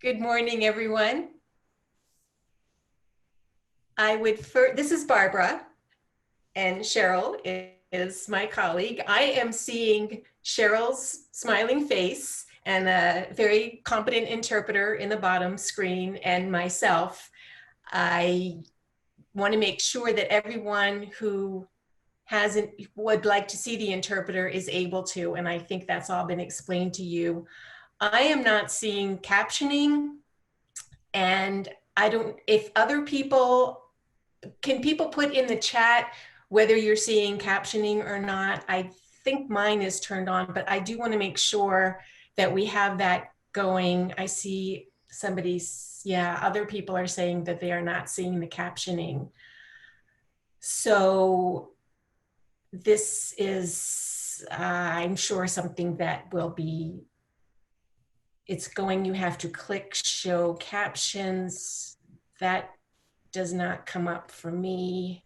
Good morning, everyone. This is Barbara, and Cheryl is my colleague. I am seeing Cheryl's smiling face and a very competent interpreter in the bottom screen and myself. I want to make sure that everyone who would like to see the interpreter is able to, and I think that's all been explained to you. I am not seeing captioning, and if other people, can people put in the chat whether you're seeing captioning or not? I think mine is turned on, but I do want to make sure that we have that going. I see other people are saying that they are not seeing the captioning. So this is, I'm sure, something that will be, you have to click show captions. That does not come up for me.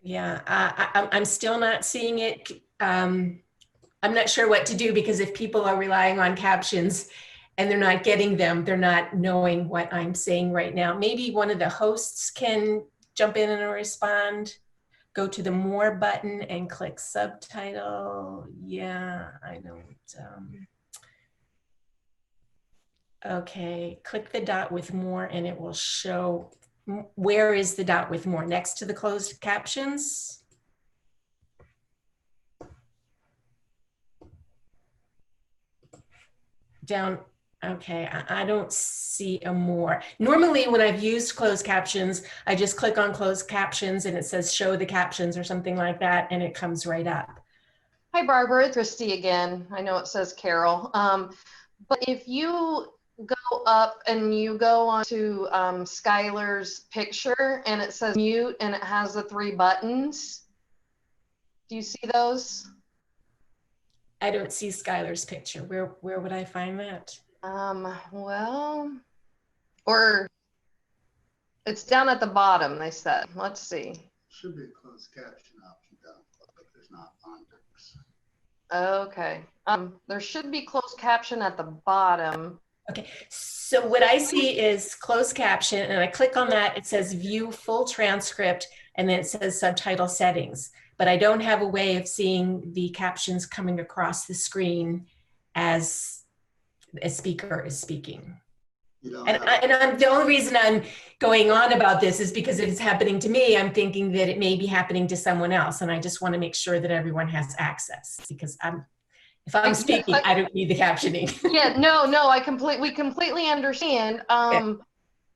Yeah, I'm still not seeing it. I'm not sure what to do, because if people are relying on captions and they're not getting them, they're not knowing what I'm saying right now. Maybe one of the hosts can jump in and respond. Go to the more button and click subtitle. Yeah, I don't. Okay, click the dot with more and it will show. Where is the dot with more? Next to the closed captions? Down. Okay, I don't see a more. Normally when I've used closed captions, I just click on closed captions and it says show the captions or something like that, and it comes right up. Hi, Barbara, it's Christy again. I know it says Carol. But if you go up and you go onto Skylar's picture and it says mute and it has the 3 buttons, do you see those? I don't see Skylar's picture. Where would I find that? Well, or it's down at the bottom, they said. Let's see. Should be a closed caption option down below, but there's not on Dix. Okay. There should be closed caption at the bottom. Okay, so what I see is closed caption, and I click on that, it says view full transcript, and then it says subtitle settings, but I don't have a way of seeing the captions coming across the screen as a speaker is speaking. The only reason I'm going on about this is because it's happening to me. I'm thinking that it may be happening to someone else, and I just want to make sure that everyone has access, because if I'm speaking, I don't need the captioning. Yeah, no, we completely understand. Yeah.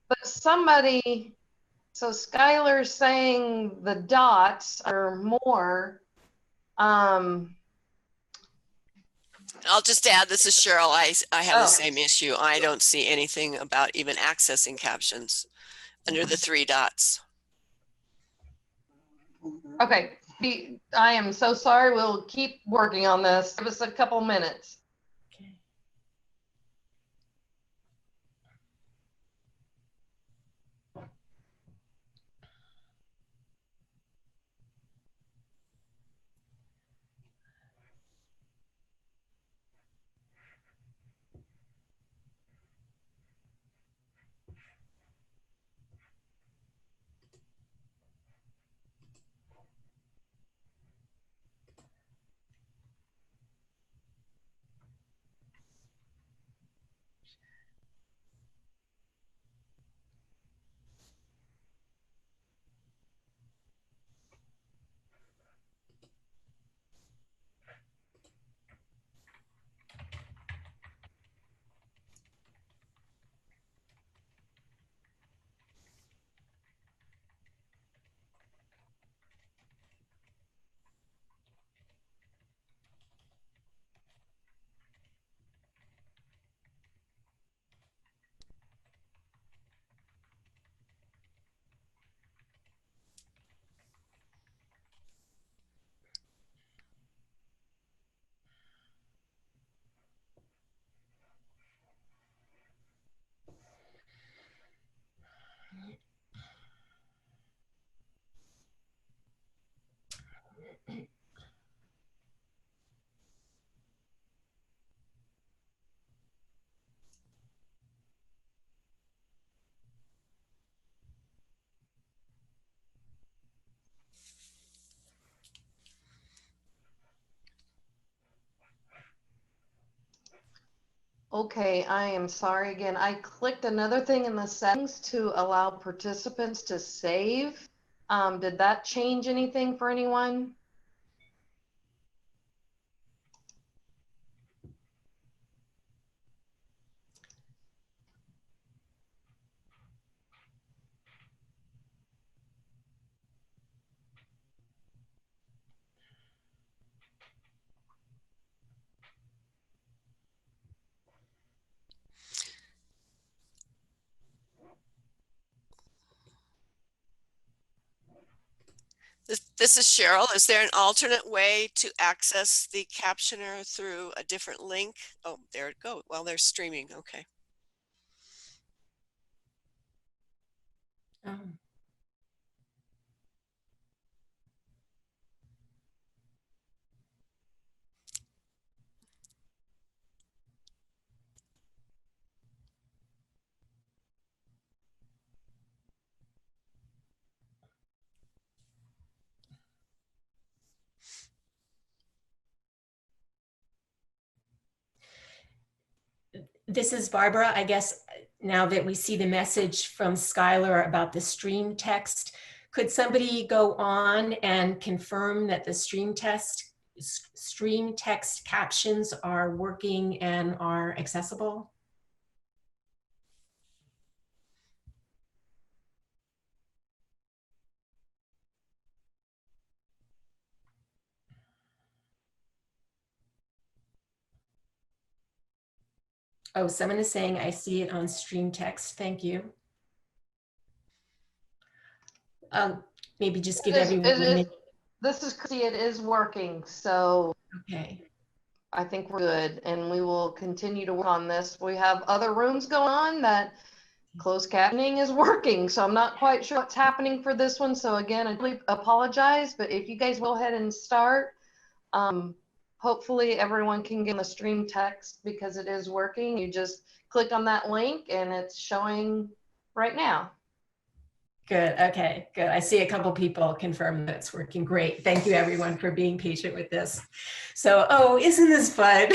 But somebody, so Skylar's saying the dots are more. I'll just add, this is Cheryl. I have the same issue. I don't see anything about even accessing captions under the 3 dots. Okay, I am so sorry. We'll keep working on this. Give us a couple minutes. Okay. Okay, I am sorry again. I clicked another thing in the settings to allow participants to save. Did that change anything for anyone? This is Cheryl. Is there an alternate way to access the captioner through a different link? Oh, there it goes. Well, they're streaming. Okay. Um, This is Barbara. I guess now that we see the message from Skylar about the stream text, could somebody go on and confirm that the stream text captions are working and are accessible? Oh, someone is saying, I see it on stream text. Thank you. Maybe just give everyone a minute. This is Chrissy. It is working. So Okay. I think we're good, and we will continue to work on this. We have other rooms going on that closed captioning is working, so I'm not quite sure what's happening for this one. So again, I really apologize, but if you guys go ahead and start, hopefully everyone can get on the stream text because it is working. You just click on that link and it's showing right now. Good. Okay, good. I see a couple people confirm that it's working. Great. Thank you everyone for being patient with this. So, oh, isn't this fun?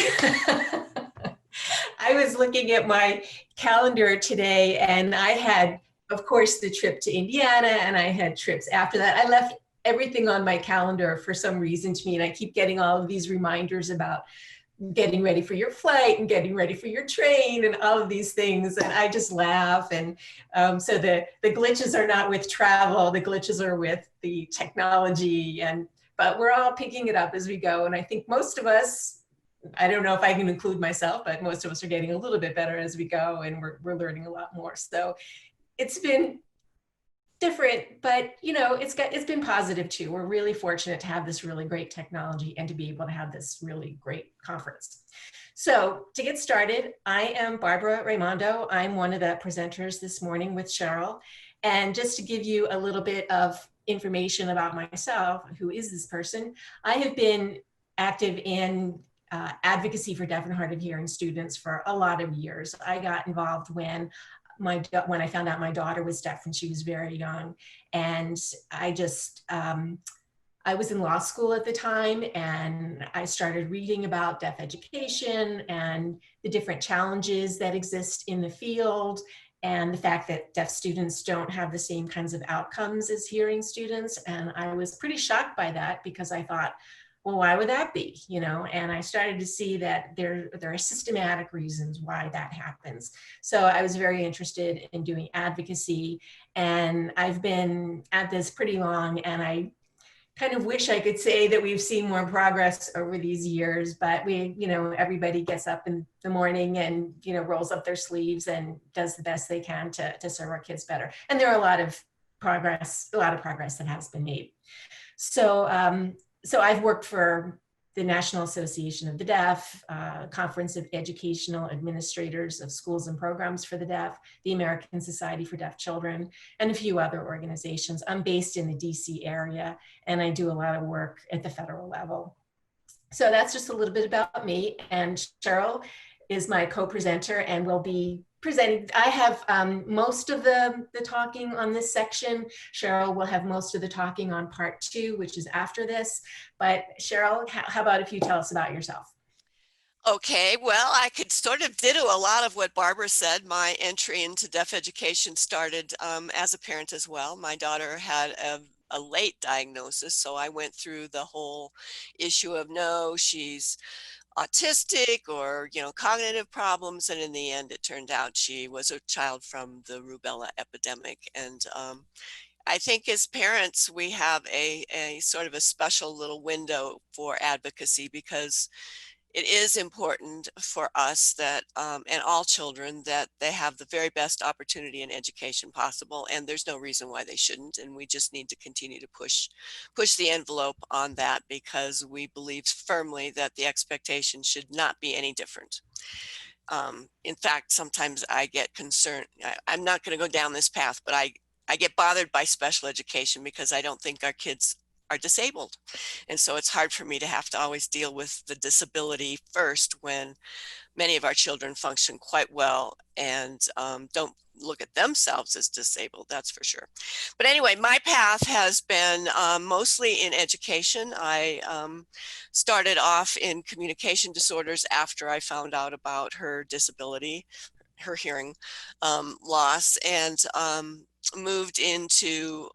I was looking at my calendar today and I had, of course, the trip to Indiana and I had trips after that. I left everything on my calendar for some reason to me, and I keep getting all of these reminders about getting ready for your flight and getting ready for your train and all of these things. And I just laugh. And so the glitches are not with travel, the glitches are with the technology. But we're all picking it up as we go. And I think most of us, I don't know if I can include myself, but most of us are getting a little bit better as we go, and we're learning a lot more. So it's been different, but you know, it's been positive too. We're really fortunate to have this really great technology and to be able to have this really great conference. So to get started, I am Barbara Raimondo. I'm one of the presenters this morning with Cheryl. And just to give you a little bit of information about myself, who is this person? I have been active in advocacy for deaf and hard of hearing students for a lot of years. I got involved when I found out my daughter was deaf when she was very young. And I just, I was in law school at the time, and I started reading about deaf education and the different challenges that exist in the field, and the fact that deaf students don't have the same kinds of outcomes as hearing students. And I was pretty shocked by that because I thought, well, why would that be? You know, and I started to see that there are systematic reasons why that happens. So I was very interested in doing advocacy, and I've been at this pretty long, and I kind of wish I could say that we've seen more progress over these years, but you know, everybody gets up in the morning and, you know, rolls up their sleeves and does the best they can to serve our kids better. And there are a lot of progress that has been made. So I've worked for the National Association of the Deaf, Conference of Educational Administrators of Schools and Programs for the Deaf, the American Society for Deaf Children, and a few other organizations. I'm based in the DC area, and I do a lot of work at the federal level. So that's just a little bit about me. And Cheryl is my co-presenter and will be presenting. I have most of the talking on this section. Cheryl will have most of the talking on part 2, which is after this. But Cheryl, how about if you tell us about yourself? Okay, well, I could sort of ditto a lot of what Barbara said. My entry into deaf education started as a parent as well. My daughter had a late diagnosis, so I went through the whole issue of no, she's autistic or, you know, cognitive problems. And in the end, it turned out she was a child from the rubella epidemic. And I think as parents, we have a sort of a special little window for advocacy because it is important for us that, and all children, that they have the very best opportunity in education possible, and there's no reason why they shouldn't. And we just need to continue to push the envelope on that because we believe firmly that the expectation should not be any different. In fact, sometimes I get concerned. I'm not going to go down this path, but I get bothered by special education because I don't think our kids are disabled. And so it's hard for me to have to always deal with the disability first when many of our children function quite well and don't look at themselves as disabled, that's for sure. But anyway, my path has been mostly in education. I started off in communication disorders after I found out about her disability, her hearing loss, and moved into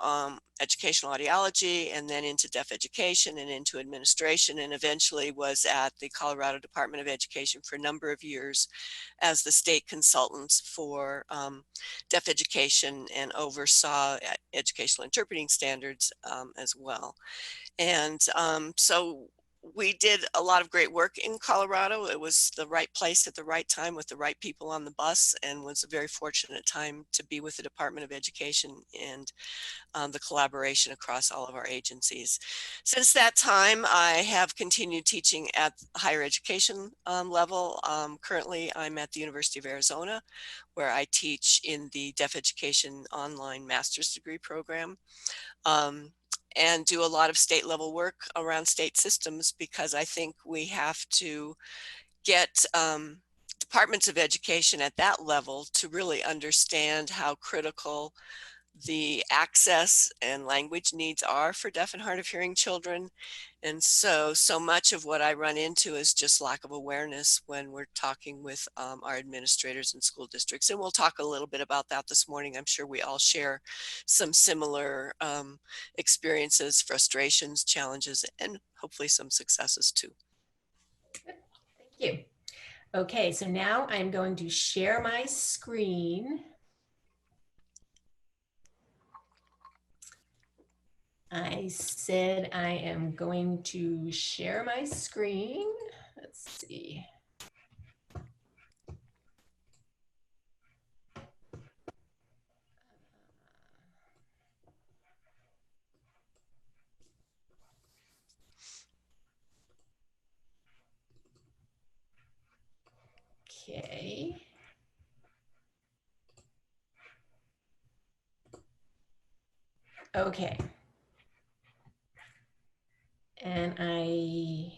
educational audiology and then into deaf education and into administration, and eventually was at the Colorado Department of Education for a number of years as the state consultants for deaf education and oversaw educational interpreting standards as well. And so we did a lot of great work in Colorado. It was the right place at the right time with the right people on the bus, and was a very fortunate time to be with the Department of Education and the collaboration across all of our agencies. Since that time, I have continued teaching at higher education level. Currently, I'm at the University of Arizona, where I teach in the deaf education online master's degree program. And do a lot of state level work around state systems because I think we have to get departments of education at that level to really understand how critical the access and language needs are for deaf and hard of hearing children. And so much of what I run into is just lack of awareness when we're talking with our administrators and school districts. And we'll talk a little bit about that this morning. I'm sure we all share some similar experiences, frustrations, challenges, and hopefully some successes too. Thank you. Okay, so now I'm going to share my screen. I said I am going to share my screen. Let's see. Okay. Okay. And I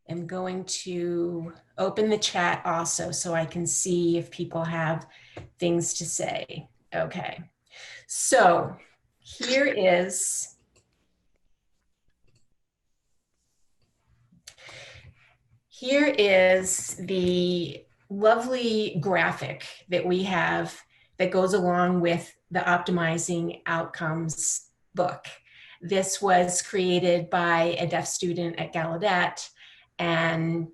am going to open the chat also so I can see if people have things to say. Okay. So here is the lovely graphic that we have that goes along with the Optimizing Outcomes book. This was created by a deaf student at Gallaudet and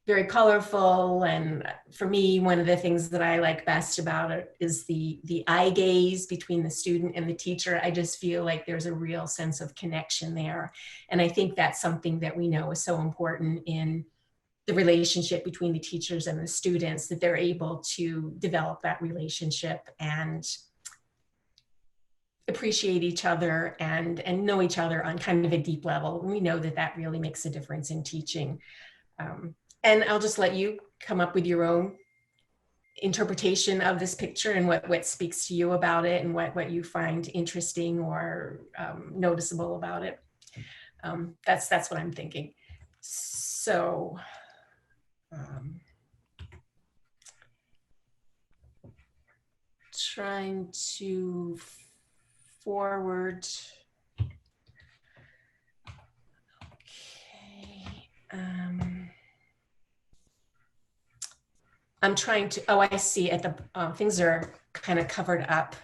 very colorful. And for me, one of the things that I like best about it is the eye gaze between the student and the teacher. I just feel like there's a real sense of connection there. And I think that's something that we know is so important in the relationship between the teachers and the students, that they're able to develop that relationship and appreciate each other and know each other on kind of a deep level. We know that that really makes a difference in teaching. And I'll just let you come up with your own interpretation of this picture and what speaks to you about it and what you find interesting or noticeable about it. That's what I'm thinking. So, trying to forward. Okay. I'm trying to, oh, I see at the, things are kind of covered up.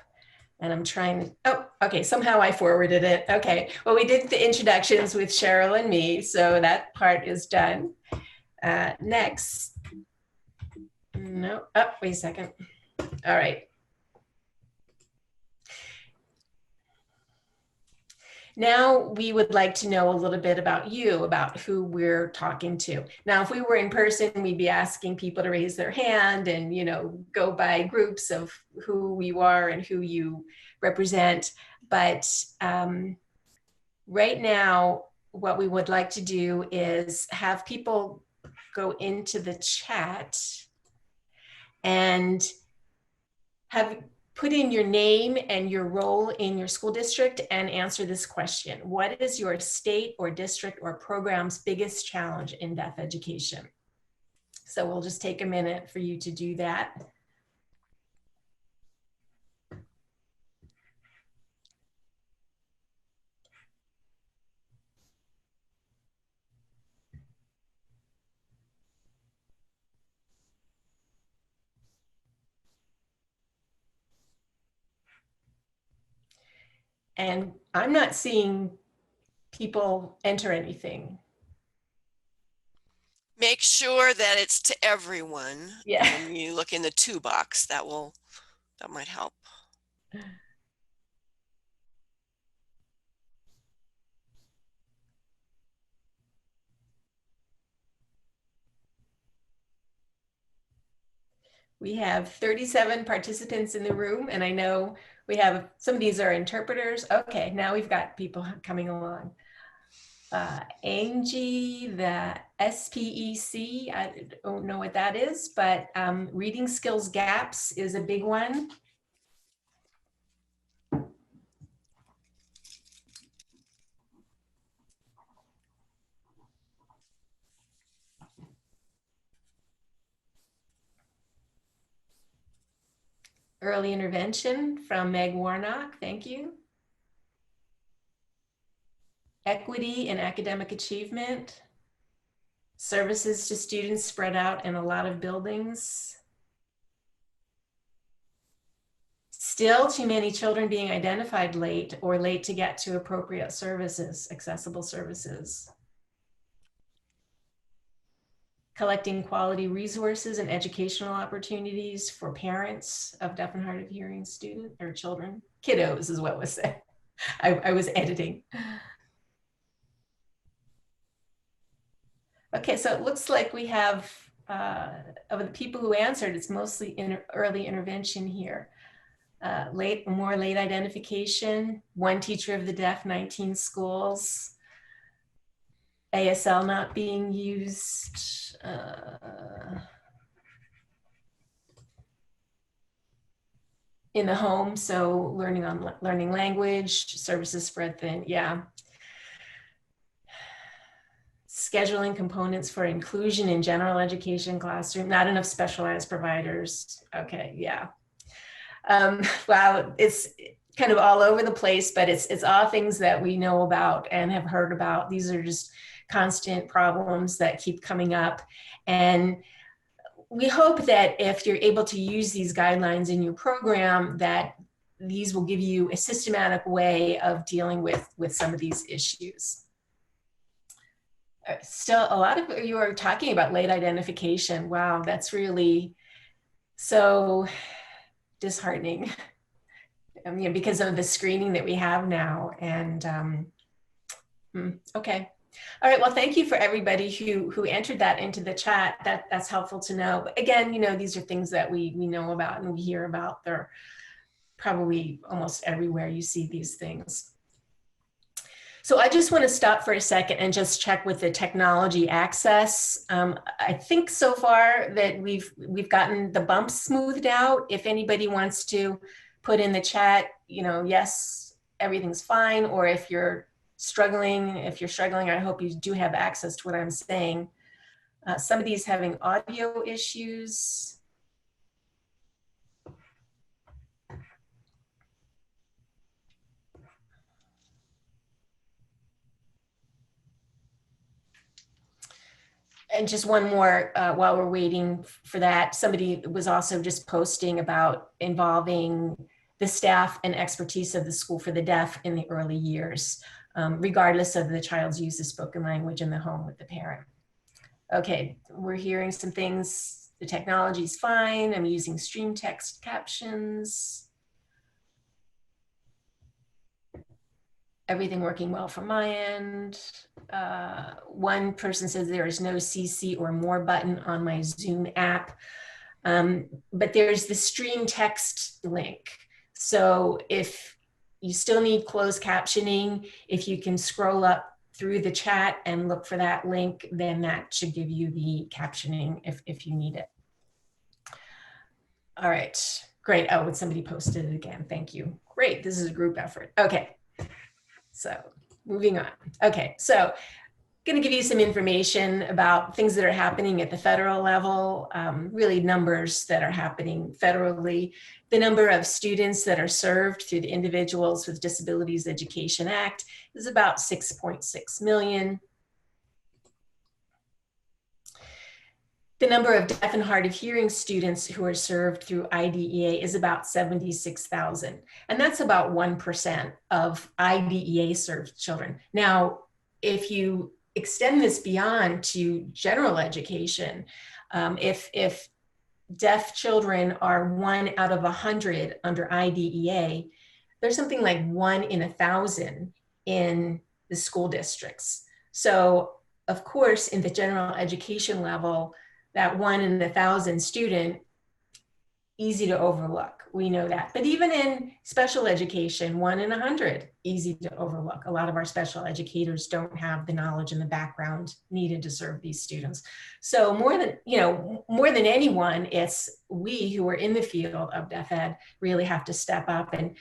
And I'm trying to, oh, okay, somehow I forwarded it. Okay, well, we did the introductions with Cheryl and me, so that part is done. Next, no, oh, wait a second. All right. Now we would like to know a little bit about you, about who we're talking to. Now, if we were in person, we'd be asking people to raise their hand and, you know, go by groups of who you are and who you represent. But right now, what we would like to do is have people go into the chat and have put in your name and your role in your school district and answer this question. What is your state or district or program's biggest challenge in deaf education? So we'll just take a minute for you to do that. And I'm not seeing people enter anything. Make sure that it's to everyone. Yeah. And when you look in the to box, that might help. We have 37 participants in the room, and I know we have, some of these are interpreters. Okay, now we've got people coming along. Angie, the SPEC, I don't know what that is, but reading skills gaps is a big one. Early intervention from Meg Warnock, thank you. Equity and academic achievement. Services to students spread out in a lot of buildings. Still too many children being identified late or late to get to appropriate services, accessible services. Collecting quality resources and educational opportunities for parents of deaf and hard of hearing student or children. Kiddos is what was said. I was editing. Okay, so it looks like we have, of the people who answered, it's mostly early intervention here. More late identification, 1 teacher of the deaf, 19 schools. ASL not being used. In the home, so learning language, services spread thin, yeah. Scheduling components for inclusion in general education classroom, not enough specialized providers. Okay, yeah. Wow, it's kind of all over the place, but it's all things that we know about and have heard about. These are just constant problems that keep coming up. And we hope that if you're able to use these guidelines in your program, that these will give you a systematic way of dealing with some of these issues. Still, a lot of you are talking about late identification. Wow, that's really so disheartening. I mean, because of the screening that we have now. And okay. All right, well, thank you for everybody who entered that into the chat. That's helpful to know. But again, you know, these are things that we know about and we hear about. They're probably almost everywhere you see these things. So I just want to stop for a second and just check with the technology access. I think so far that we've gotten the bumps smoothed out. If anybody wants to put in the chat, you know, yes, everything's fine, or if you're struggling, I hope you do have access to what I'm saying. Somebody's having audio issues. And just one more while we're waiting for that, somebody was also just posting about involving the staff and expertise of the school for the deaf in the early years, regardless of the child's use of spoken language in the home with the parent. Okay, we're hearing some things. The technology's fine. I'm using stream text captions. Everything working well from my end. One person says there is no CC or more button on my Zoom app, but there's the stream text link. So if you still need closed captioning, if you can scroll up through the chat and look for that link, then that should give you the captioning if you need it. All right, great. Oh, and somebody posted it again. Thank you. Great, this is a group effort. Okay. So moving on. Okay, so going to give you some information about things that are happening at the federal level, really numbers that are happening federally. The number of students that are served through the Individuals with Disabilities Education Act is about 6.6 million. The number of deaf and hard of hearing students who are served through IDEA is about 76,000. And that's about 1% of IDEA served children. Now, if you extend this beyond to general education, if deaf children are 1 out of 100 under IDEA, there's something like 1 in 1,000 in the school districts. So of course, in the general education level, that 1 in 1,000 student, easy to overlook. We know that. But even in special education, 1 in 100, easy to overlook. A lot of our special educators don't have the knowledge and the background needed to serve these students. So more than anyone, it's we who are in the field of deaf ed really have to step up, and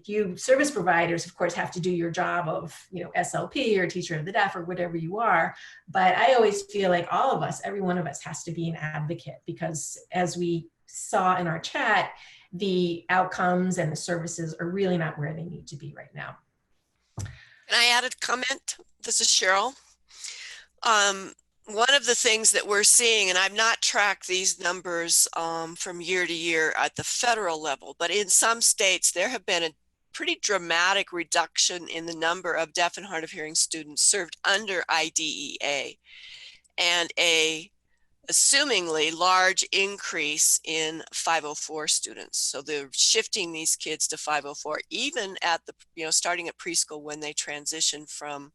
you service providers, of course, have to do your job of, SLP or teacher of the deaf or whatever you are. But I always feel like all of us, every one of us has to be an advocate, because as we saw in our chat, the outcomes and the services are really not where they need to be right now. Can I add a comment? This is Cheryl. One of the things that we're seeing, and I've not tracked these numbers from year to year at the federal level, but in some states, there have been a pretty dramatic reduction in the number of deaf and hard of hearing students served under IDEA, and a assumingly large increase in 504 students. So they're shifting these kids to 504, even at the, starting at preschool when they transition from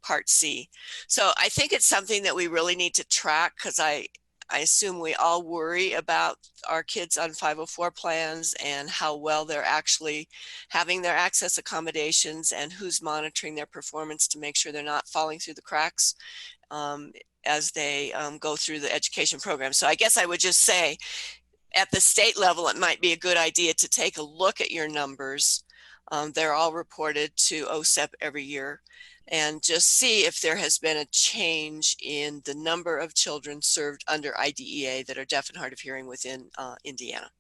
Part C. So I think it's something that we really need to track, because I assume we all worry about our kids on 504 plans and how well they're actually having their access accommodations and who's monitoring their performance to make sure they're not falling through the cracks as they go through the education program. So I guess I would just say at the state level, it might be a good idea to take a look at your numbers. They're all reported to OSEP every year, and just see if there has been a change in the number of children served under IDEA that are deaf and hard of hearing within Indiana.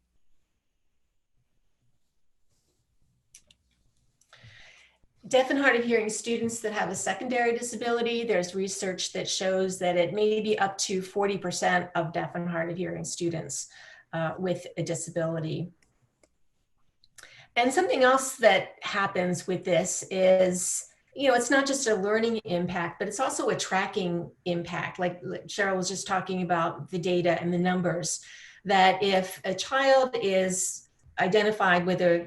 Deaf and hard of hearing students that have a secondary disability, there's research that shows that it may be up to 40% of deaf and hard of hearing students with a disability. And something else that happens with this is, it's not just a learning impact, but it's also a tracking impact. Like Cheryl was just talking about the data and the numbers, that if a child is identified with a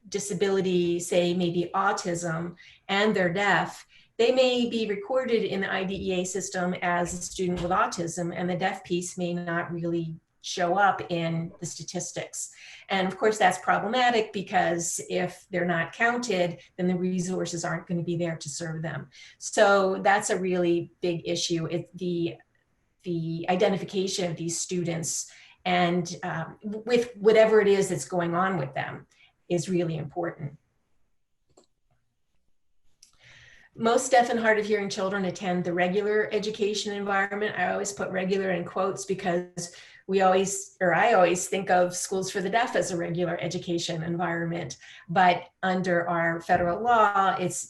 disability, say maybe autism, and they're deaf, they may be recorded in the IDEA system as a student with autism, and the deaf piece may not really show up in the statistics. And of course, that's problematic, because if they're not counted, then the resources aren't going to be there to serve them. So that's a really big issue. The identification of these students and with whatever it is that's going on with them is really important. Most deaf and hard of hearing children attend the regular education environment. I always put regular in quotes, because we always, or I always think of schools for the deaf as a regular education environment, but under our federal law, it's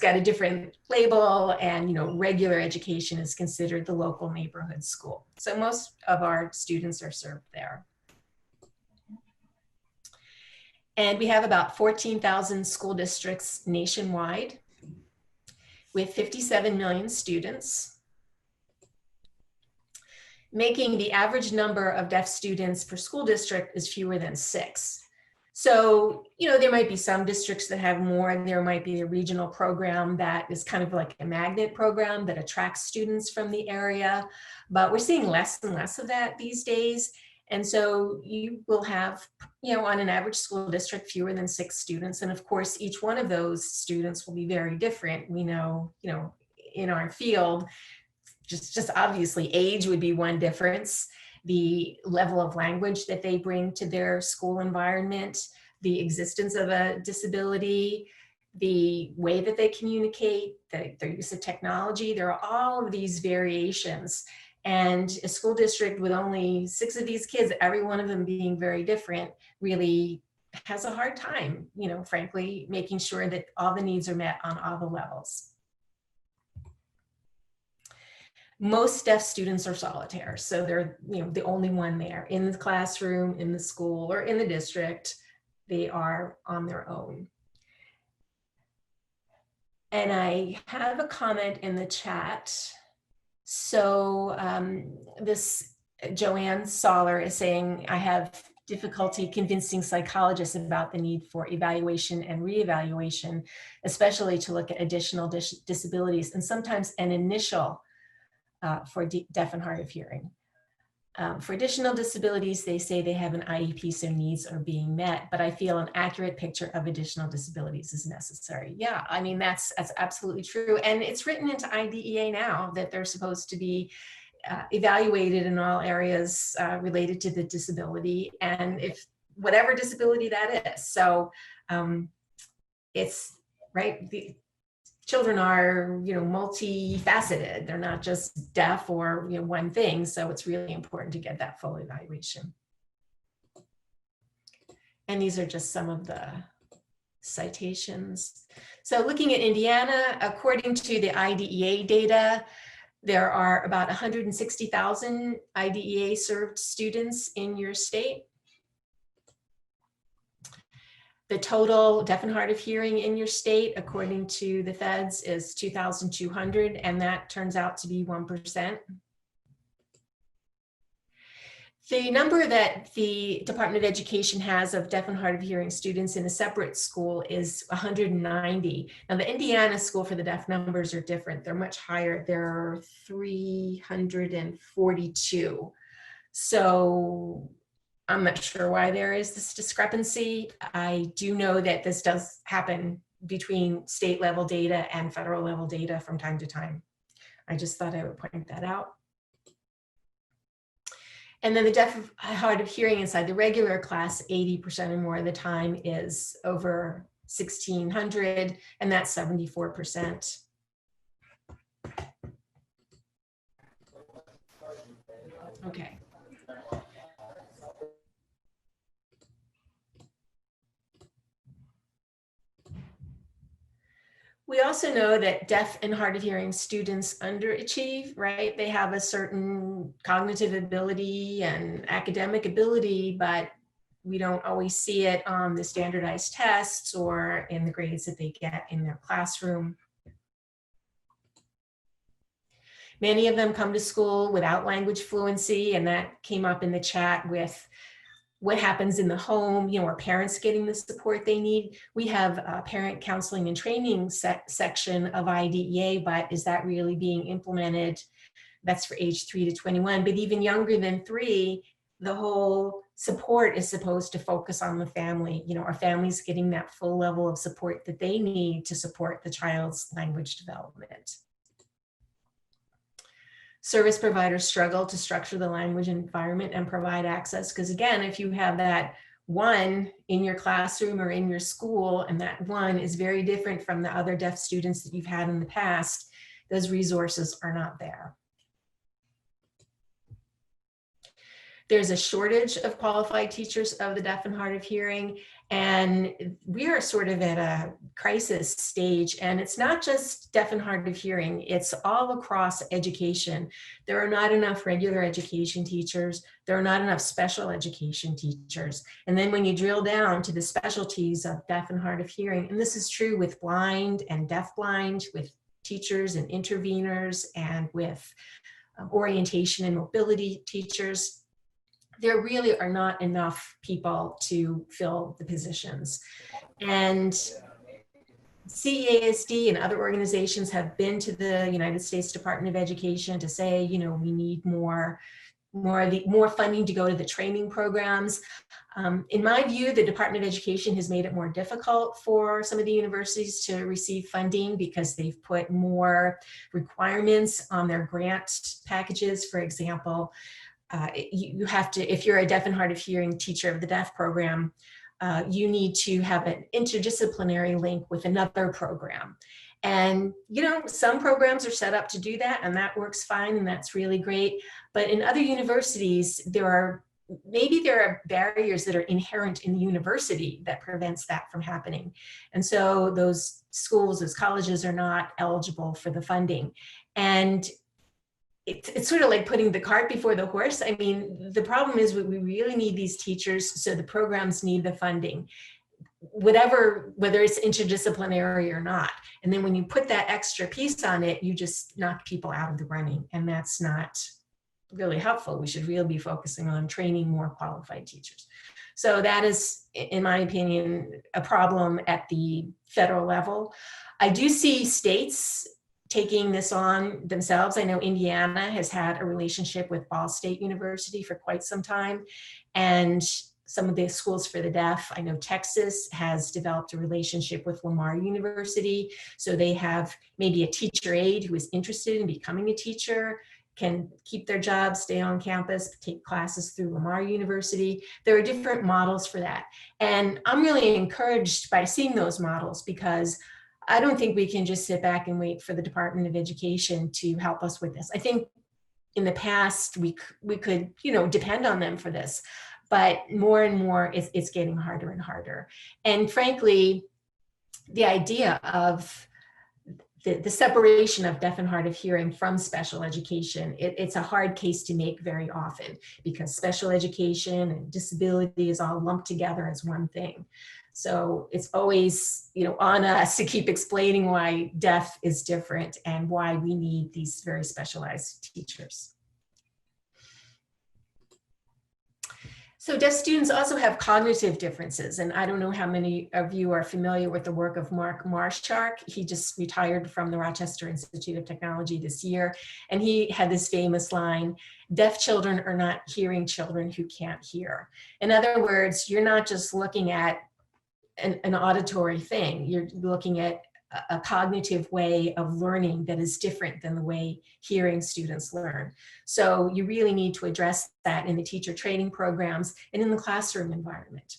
got a different label, and regular education is considered the local neighborhood school. So most of our students are served there. And we have about 14,000 school districts nationwide with 57 million students, making the average number of deaf students per school district is fewer than 6. So, there might be some districts that have more, and there might be a regional program that is kind of like a magnet program that attracts students from the area, but we're seeing less and less of that these days. And so you will have, on an average school district, fewer than 6 students. And of course, each one of those students will be very different. We know, in our field, just obviously age would be one difference, the level of language that they bring to their school environment, the existence of a disability, the way that they communicate, their use of technology. There are all of these variations. And a school district with only 6 of these kids, every one of them being very different, really has a hard time, frankly, making sure that all the needs are met on all the levels. Most deaf students are solitaire, so they're the only one there in the classroom, in the school, or in the district. They are on their own. And I have a comment in the chat. So this Joanne Soller is saying, I have difficulty convincing psychologists about the need for evaluation and reevaluation, especially to look at additional disabilities, and sometimes an initial for deaf and hard of hearing. For additional disabilities, they say they have an IEP, so needs are being met, but I feel an accurate picture of additional disabilities is necessary. Yeah, I mean, that's absolutely true. And it's written into IDEA now that they're supposed to be evaluated in all areas related to the disability, and if whatever disability that is. So it's right. Children are, multifaceted. They're not just deaf or one thing. So it's really important to get that full evaluation. And these are just some of the citations. So looking at Indiana, according to the IDEA data, there are about 160,000 IDEA served students in your state. The total deaf and hard of hearing in your state, according to the feds, is 2,200, and that turns out to be 1%. The number that the Department of Education has of deaf and hard of hearing students in a separate school is 190. Now, the Indiana School for the Deaf numbers are different. They're much higher. There are 342. So I'm not sure why there is this discrepancy. I do know that this does happen between state level data and federal level data from time to time. I just thought I would point that out. And then the deaf and hard of hearing inside the regular class, 80% or more of the time is over 1,600, and that's 74%. Okay. We also know that deaf and hard of hearing students underachieve, right? They have a certain cognitive ability and academic ability, but we don't always see it on the standardized tests or in the grades that they get in their classroom. Many of them come to school without language fluency, and that came up in the chat with what happens in the home, are parents getting the support they need? We have a parent counseling and training section of IDEA, but is that really being implemented? That's for age 3 to 21, but even younger than 3, the whole support is supposed to focus on the family. Are families getting that full level of support that they need to support the child's language development? Service providers struggle to structure the language environment and provide access, because again, if you have that one in your classroom or in your school, and that one is very different from the other deaf students that you've had in the past, those resources are not there. There's a shortage of qualified teachers of the deaf and hard of hearing, and we are sort of at a crisis stage. And it's not just deaf and hard of hearing, it's all across education. There are not enough regular education teachers. There are not enough special education teachers. And then when you drill down to the specialties of deaf and hard of hearing, and this is true with blind and deafblind, with teachers and interveners, and with orientation and mobility teachers, there really are not enough people to fill the positions. And CEASD and other organizations have been to the United States Department of Education to say, you know, we need more funding to go to the training programs. In my view, the Department of Education has made it more difficult for some of the universities to receive funding because they've put more requirements on their grant packages. For example, you have to, if you're a deaf and hard of hearing teacher of the deaf program, you need to have an interdisciplinary link with another program. And, you know, some programs are set up to do that, and that works fine, and that's really great. But in other universities, maybe there are barriers that are inherent in the university that prevents that from happening. And so those schools, those colleges are not eligible for the funding. And it's sort of like putting the cart before the horse. I mean, the problem is we really need these teachers, so the programs need the funding, whether it's interdisciplinary or not. And then when you put that extra piece on it, you just knock people out of the running, and that's not really helpful. We should really be focusing on training more qualified teachers. So that is, in my opinion, a problem at the federal level. I do see states taking this on themselves. I know Indiana has had a relationship with Ball State University for quite some time, and some of the schools for the deaf. I know Texas has developed a relationship with Lamar University. So they have maybe a teacher aide who is interested in becoming a teacher, can keep their job, stay on campus, take classes through Lamar University. There are different models for that. And I'm really encouraged by seeing those models, because I don't think we can just sit back and wait for the Department of Education to help us with this. I think in the past we could, you know, depend on them for this, but more and more it's getting harder and harder. And frankly, the idea of the separation of deaf and hard of hearing from special education, it's a hard case to make very often, because special education and disability is all lumped together as one thing. So it's always, you know, on us to keep explaining why deaf is different and why we need these very specialized teachers. So deaf students also have cognitive differences, and I don't know how many of you are familiar with the work of Mark Marshak. He just retired from the Rochester Institute of Technology this year, and he had this famous line, "Deaf children are not hearing children who can't hear." In other words, you're not just looking at an auditory thing, you're looking at a cognitive way of learning that is different than the way hearing students learn. So you really need to address that in the teacher training programs and in the classroom environment.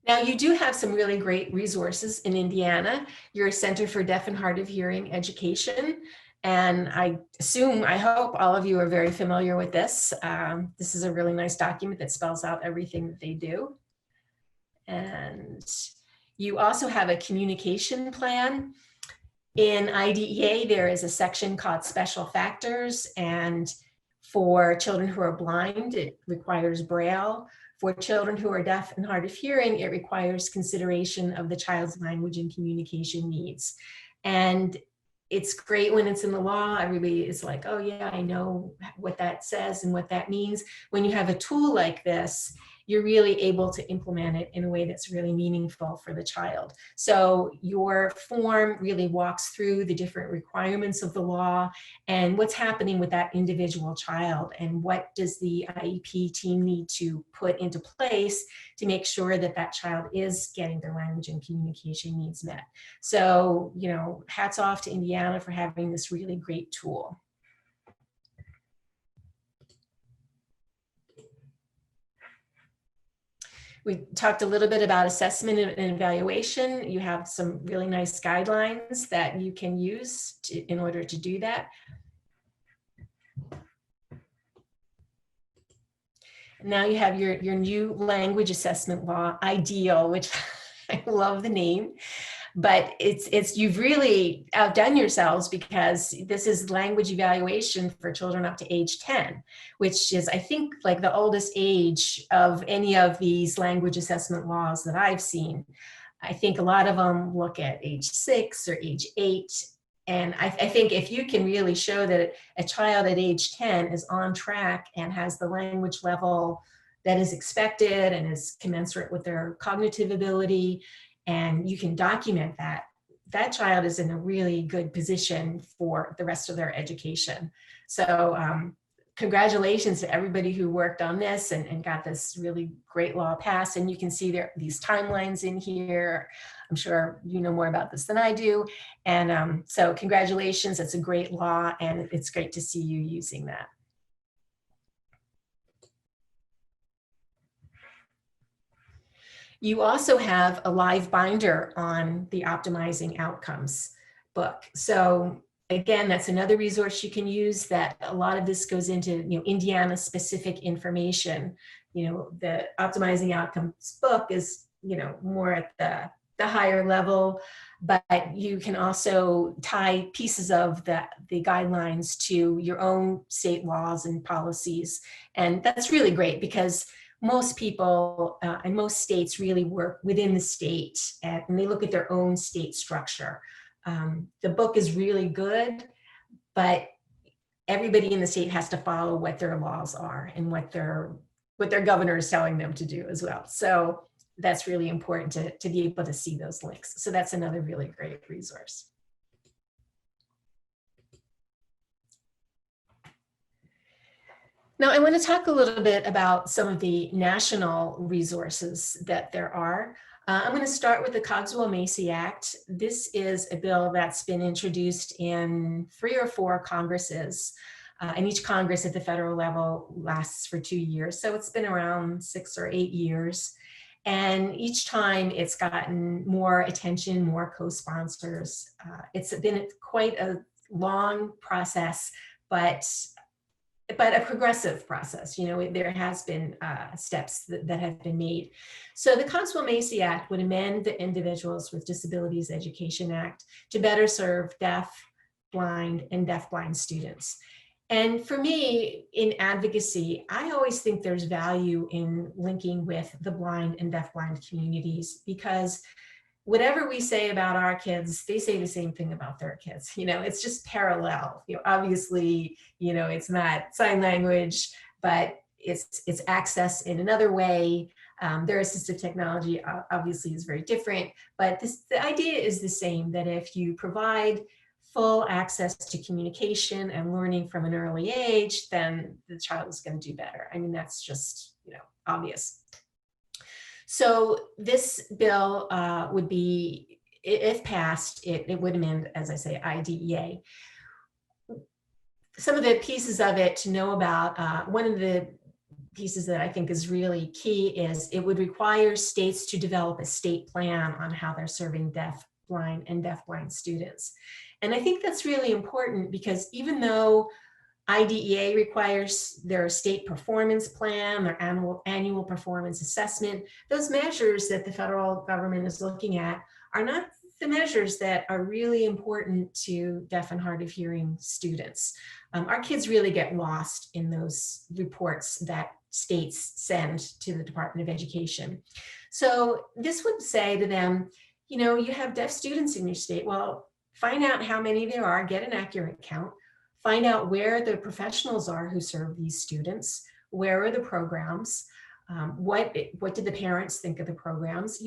Now, you do have some really great resources in Indiana. You're a Center for Deaf and Hard of Hearing Education. And I hope all of you are very familiar with this. This is a really nice document that spells out everything that they do. And you also have a communication plan. In IDEA, there is a section called Special Factors. And for children who are blind, it requires Braille. For children who are deaf and hard of hearing, it requires consideration of the child's language and communication needs. And it's great when it's in the law. Everybody is like, oh yeah, I know what that says and what that means. When you have a tool like this, you're really able to implement it in a way that's really meaningful for the child. So your form really walks through the different requirements of the law and what's happening with that individual child, and what does the IEP team need to put into place to make sure that that child is getting their language and communication needs met. So, you know, hats off to Indiana for having this really great tool. We talked a little bit about assessment and evaluation. You have some really nice guidelines that you can use in order to do that. Now you have your new language assessment law, IDEAL, which I love the name, but you've really outdone yourselves, because this is language evaluation for children up to age 10, which is, I think, like the oldest age of any of these language assessment laws that I've seen. I think a lot of them look at age 6 or age 8. And I think if you can really show that a child at age 10 is on track and has the language level that is expected and is commensurate with their cognitive ability, and you can document that, that child is in a really good position for the rest of their education. So congratulations to everybody who worked on this and got this really great law passed. And you can see there these timelines in here. I'm sure you know more about this than I do. And so congratulations, it's a great law, and it's great to see you using that. You also have a live binder on the Optimizing Outcomes book. So again, that's another resource you can use. That a lot of this goes into, Indiana specific information. The Optimizing Outcomes book is, more at the higher level, but you can also tie pieces of the guidelines to your own state laws and policies. And that's really great, because most people and most states really work within the state, and they look at their own state structure. The book is really good, but everybody in the state has to follow what their laws are and what their governor is telling them to do as well. So that's really important to be able to see those links. So that's another really great resource. Now, I want to talk a little bit about some of the national resources that there are. I'm going to start with the Cogswell-Macy Act. This is a bill that's been introduced in 3 or 4 Congresses, and each Congress at the federal level lasts for 2 years. So it's been around 6 or 8 years. And each time it's gotten more attention, more co-sponsors. It's been quite a long process, but a progressive process. There has been steps that have been made. So the Cogswell-Macy Act would amend the Individuals with Disabilities Education Act to better serve deaf, blind, and deafblind students. And for me, in advocacy, I always think there's value in linking with the blind and deafblind communities, because whatever we say about our kids, they say the same thing about their kids. It's just parallel. Obviously, it's not sign language, but it's access in another way. Their assistive technology obviously is very different, but the idea is the same, that if you provide full access to communication and learning from an early age, then the child is going to do better. I mean, that's just, obvious. So this bill would be, if passed, it would amend, as I say, IDEA. Some of the pieces of it to know about, one of the pieces that I think is really key is it would require states to develop a state plan on how they're serving deaf, blind, and deafblind students. And I think that's really important, because even though IDEA requires their state performance plan, their annual performance assessment, those measures that the federal government is looking at are not the measures that are really important to deaf and hard of hearing students. Our kids really get lost in those reports that states send to the Department of Education. So this would say to them, you have deaf students in your state. Well, find out how many there are, get an accurate count, find out where the professionals are who serve these students, where are the programs, what did the parents think of the programs,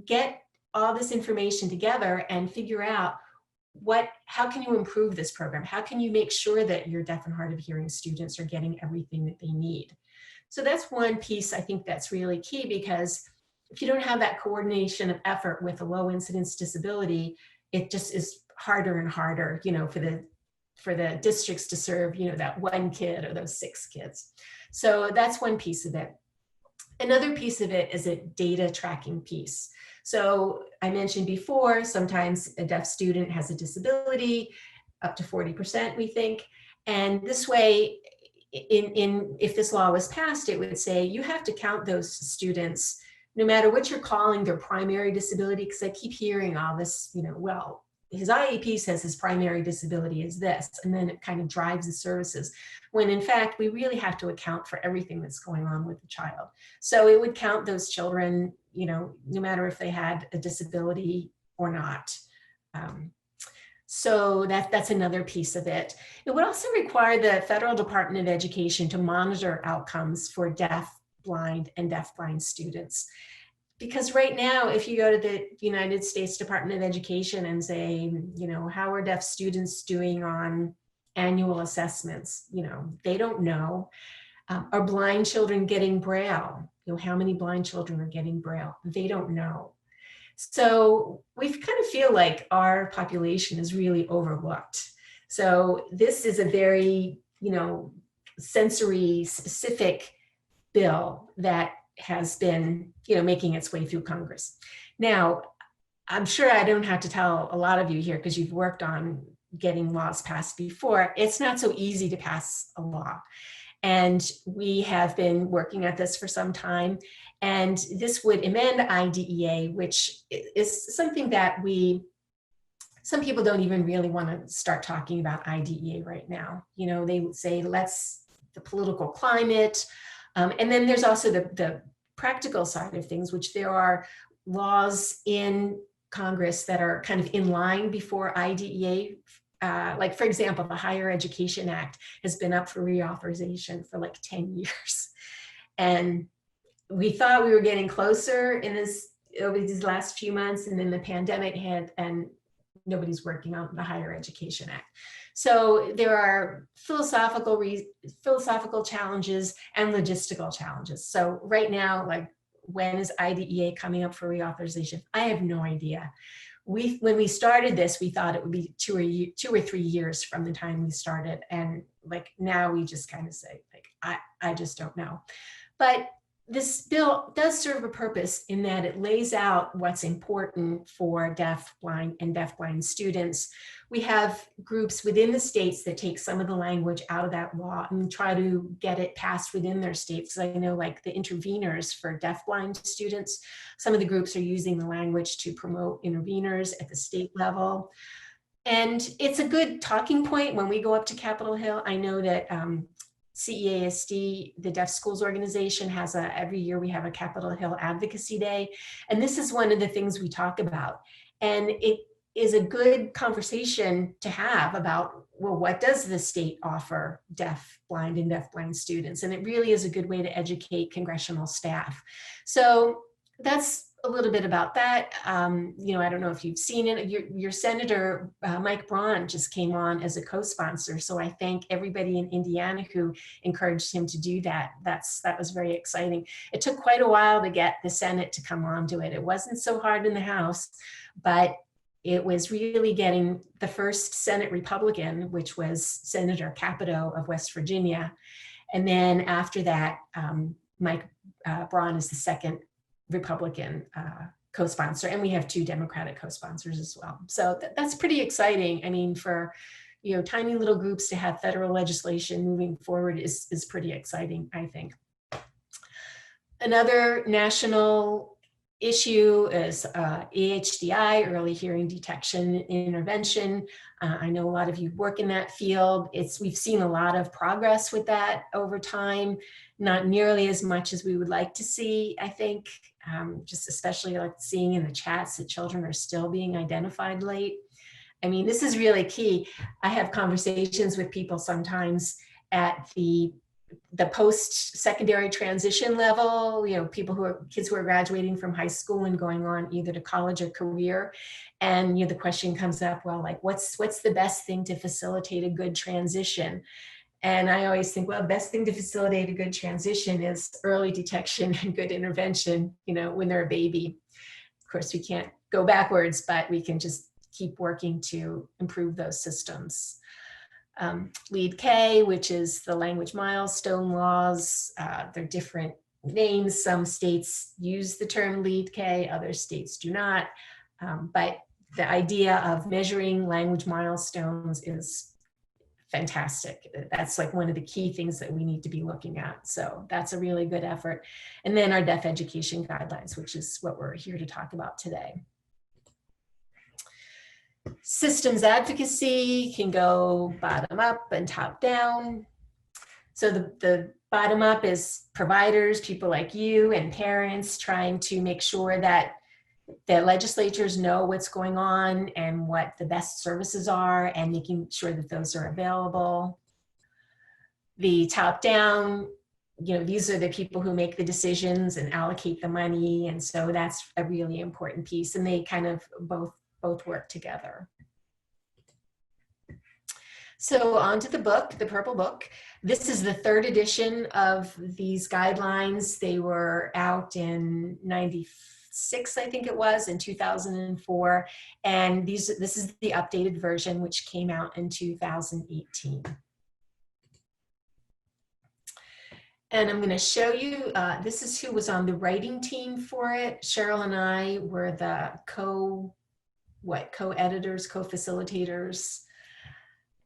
get all this information together and figure out how can you improve this program? How can you make sure that your deaf and hard of hearing students are getting everything that they need? So that's one piece I think that's really key, because if you don't have that coordination of effort with a low incidence disability, it just is harder and harder, for the districts to serve, that one kid or those 6 kids. So that's one piece of it. Another piece of it is a data tracking piece. So I mentioned before, sometimes a deaf student has a disability, up to 40%, we think. And this way, if this law was passed, it would say you have to count those students, no matter what you're calling their primary disability, because I keep hearing all this, well, his IEP says his primary disability is this, and then it kind of drives the services, when in fact, we really have to account for everything that's going on with the child. So it would count those children, no matter if they had a disability or not. So that's another piece of it. It would also require the Federal Department of Education to monitor outcomes for deaf, blind, and deafblind students. Because right now, if you go to the United States Department of Education and say, how are deaf students doing on annual assessments? They don't know. Are blind children getting Braille? How many blind children are getting Braille? They don't know. So we kind of feel like our population is really overlooked. So this is a very, sensory specific bill that has been, making its way through Congress. Now, I'm sure I don't have to tell a lot of you here, because you've worked on getting laws passed before. It's not so easy to pass a law. And we have been working at this for some time. And this would amend IDEA, which is something that some people don't even really want to start talking about IDEA right now. They would say, the political climate. And then there's also the practical side of things, which there are laws in Congress that are kind of in line before IDEA. Like, for example, the Higher Education Act has been up for reauthorization for like 10 years. And we thought we were getting closer over these last few months, and then the pandemic hit and nobody's working on the Higher Education Act. So there are philosophical challenges and logistical challenges. So right now, like, when is IDEA coming up for reauthorization? I have no idea. When we started this, we thought it would be 2 or 3 years from the time we started. And like now we just kind of say, like, I just don't know. But this bill does serve a purpose in that it lays out what's important for deaf, blind, and deafblind students. We have groups within the states that take some of the language out of that law and try to get it passed within their states. Because I know, like, the interveners for deafblind students, some of the groups are using the language to promote interveners at the state level. And it's a good talking point when we go up to Capitol Hill. I know that CEASD, the Deaf Schools Organization, has every year we have a Capitol Hill Advocacy Day. And this is one of the things we talk about. And it is a good conversation to have about, well, what does the state offer deaf, blind, and deafblind students? And it really is a good way to educate congressional staff. So that's a little bit about that. I don't know if you've seen it. Your Senator, Mike Braun, just came on as a co-sponsor. So I thank everybody in Indiana who encouraged him to do that. That was very exciting. It took quite a while to get the Senate to come on to it. It wasn't so hard in the House, but it was really getting the first Senate Republican, which was Senator Capito of West Virginia. And then after that, Mike Braun is the second Republican co-sponsor, and we have 2 Democratic co-sponsors as well. So that's pretty exciting. I mean, for tiny little groups to have federal legislation moving forward is pretty exciting, I think. Another national issue is EHDI, early hearing detection and intervention. I know a lot of you work in that field. We've seen a lot of progress with that over time, not nearly as much as we would like to see, I think, just especially like seeing in the chats that children are still being identified late. I mean, this is really key. I have conversations with people sometimes at the post-secondary transition level, kids who are graduating from high school and going on either to college or career. And the question comes up, well, like, what's the best thing to facilitate a good transition? And I always think, well, the best thing to facilitate a good transition is early detection and good intervention, when they're a baby. Of course, we can't go backwards, but we can just keep working to improve those systems. LEAD K, which is the language milestone laws. They're different names. Some states use the term lead K, other states do not. But the idea of measuring language milestones is fantastic. That's like one of the key things that we need to be looking at. So that's a really good effort. And then our deaf education guidelines, which is what we're here to talk about today. Systems advocacy can go bottom up and top down. So the bottom up is providers, people like you and parents trying to make sure that the legislatures know what's going on and what the best services are and making sure that those are available. The top down, these are the people who make the decisions and allocate the money. And so that's a really important piece. And they kind of both work together. So on to the book, the Purple Book. This is the 3rd edition of these guidelines. They were out in 96, I think it was, in 2004. And this is the updated version, which came out in 2018. And I'm going to show you, this is who was on the writing team for it. Cheryl and I were the co-editors, co-facilitators.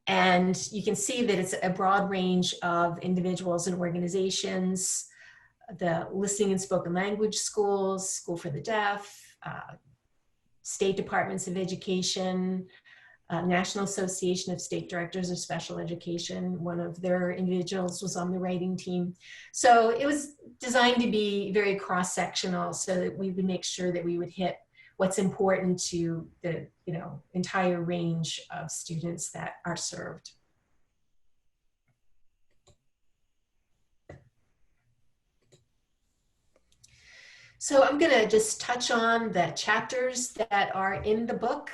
And you can see that it's a broad range of individuals and organizations, the listening and spoken language schools, School for the Deaf, state departments of education, National Association of State Directors of Special Education. One of their individuals was on the writing team. So it was designed to be very cross-sectional so that we would make sure that we would hit what's important to the entire range of students that are served. So I'm going to just touch on the chapters that are in the book.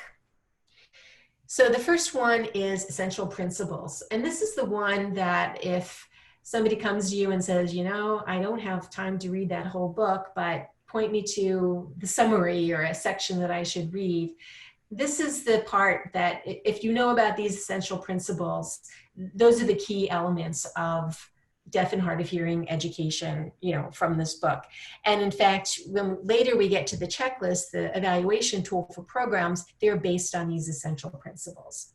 So the first one is essential principles. And this is the one that if somebody comes to you and says, I don't have time to read that whole book, but point me to the summary or a section that I should read. This is the part that if you know about these essential principles, those are the key elements of deaf and hard of hearing education, from this book. And in fact, when later we get to the checklist, the evaluation tool for programs, they're based on these essential principles.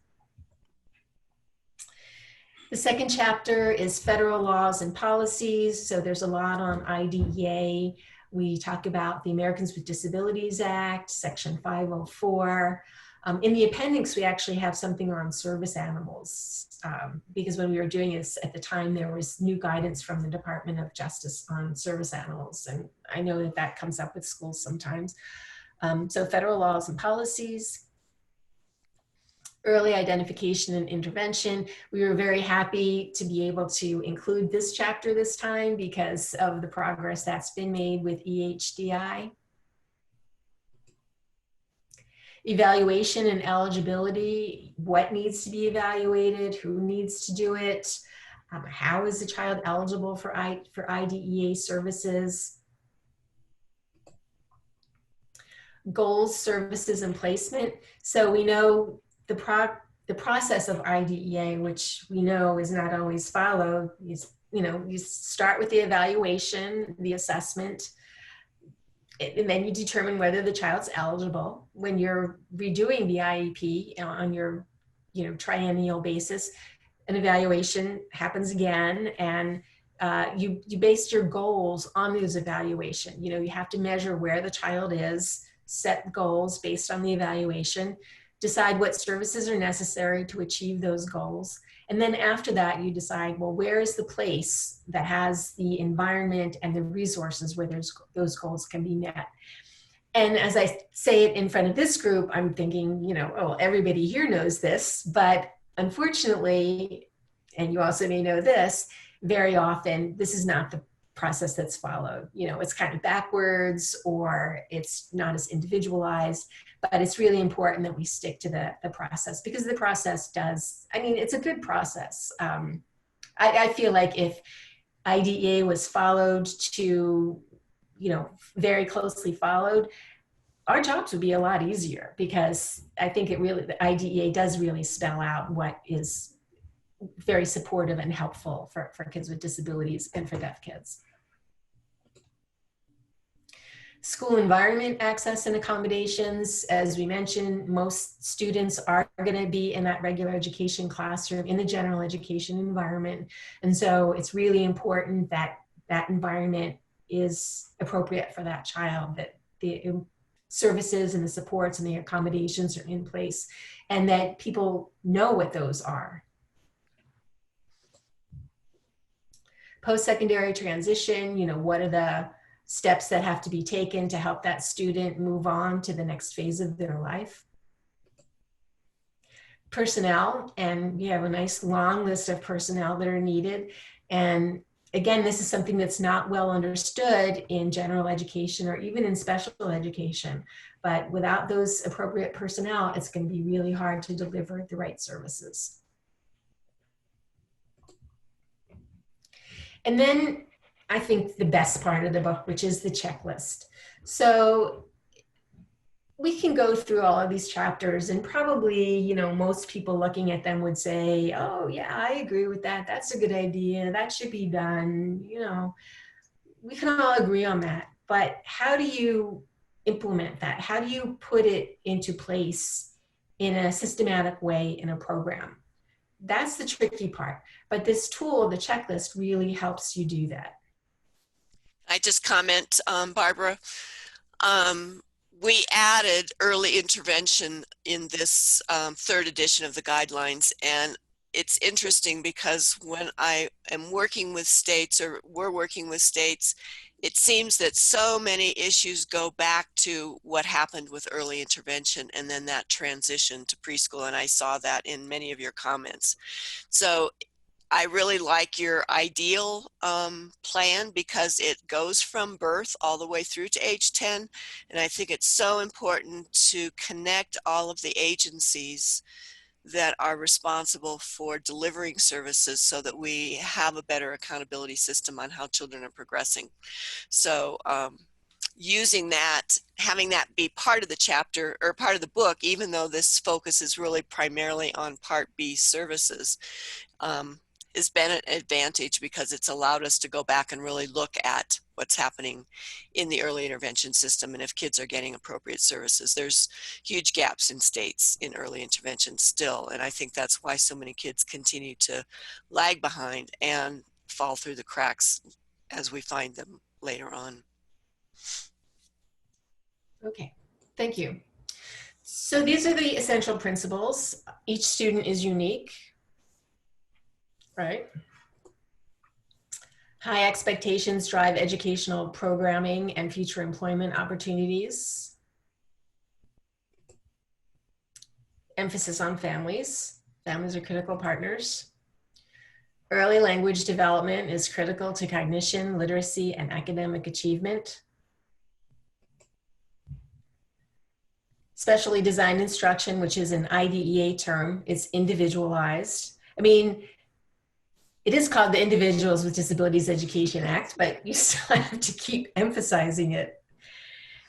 The second chapter is federal laws and policies. So there's a lot on IDEA. We talk about the Americans with Disabilities Act, Section 504. In the appendix, we actually have something on service animals because when we were doing this at the time, there was new guidance from the Department of Justice on service animals. And I know that comes up with schools sometimes. So federal laws and policies. Early identification and intervention. We were very happy to be able to include this chapter this time because of the progress that's been made with EHDI. Evaluation and eligibility, what needs to be evaluated, who needs to do it, how is the child eligible for IDEA services. Goals, services, and placement. So we know the process of IDEA, which we know is not always followed, is, you start with the evaluation, the assessment, and then you determine whether the child's eligible. When you're redoing the IEP on your, triennial basis, an evaluation happens again, and you base your goals on those evaluation. You have to measure where the child is, set goals based on the evaluation, decide what services are necessary to achieve those goals. And then after that, you decide, well, where is the place that has the environment and the resources where those goals can be met? And as I say it in front of this group, I'm thinking, oh, everybody here knows this, but unfortunately, and you also may know this, very often, this is not the process that's followed. It's kind of backwards or it's not as individualized, but it's really important that we stick to the process because the process it's a good process. I feel like if IDEA was followed to, very closely followed, our jobs would be a lot easier because I think the IDEA does really spell out what is very supportive and helpful for kids with disabilities and for deaf kids. School environment access and accommodations. As we mentioned, most students are going to be in that regular education classroom in the general education environment. And so it's really important that that environment is appropriate for that child, that the services and the supports and the accommodations are in place, and that people know what those are. Post-secondary transition, you know, what are the steps that have to be taken to help that student move on to the next phase of their life. Personnel, and we have a nice long list of personnel that are needed. And again, this is something that's not well understood in general education or even in special education. But without those appropriate personnel, it's going to be really hard to deliver the right services. And then I think the best part of the book, which is the checklist. So we can go through all of these chapters and probably, you know, most people looking at them would say, oh yeah, I agree with that. That's a good idea. That should be done. You know, we can all agree on that. But how do you implement that? How do you put it into place in a systematic way in a program? That's the tricky part. But this tool, the checklist, really helps you do that. I just comment, Barbara, we added early intervention in this third edition of the guidelines, and it's interesting because when I am working with states, or we're working with states, it seems that so many issues go back to what happened with early intervention and then that transition to preschool, and I saw that in many of your comments. So I really like your ideal plan because it goes from birth all the way through to age 10. And I think it's so important to connect all of the agencies that are responsible for delivering services so that we have a better accountability system on how children are progressing. So using that, having that be part of the chapter or part of the book, even though this focus is really primarily on Part B services, has been an advantage because it's allowed us to go back and really look at what's happening in the early intervention system and if kids are getting appropriate services. There's huge gaps in states in early intervention still, and I think that's why so many kids continue to lag behind and fall through the cracks as we find them later on. Okay, thank you. So these are the essential principles. Each student is unique. Right. High expectations drive educational programming and future employment opportunities. Emphasis on families. Families are critical partners. Early language development is critical to cognition, literacy, and academic achievement. Specially designed instruction, which is an IDEA term, is individualized. I mean, it is called the Individuals with Disabilities Education Act, but you still have to keep emphasizing it.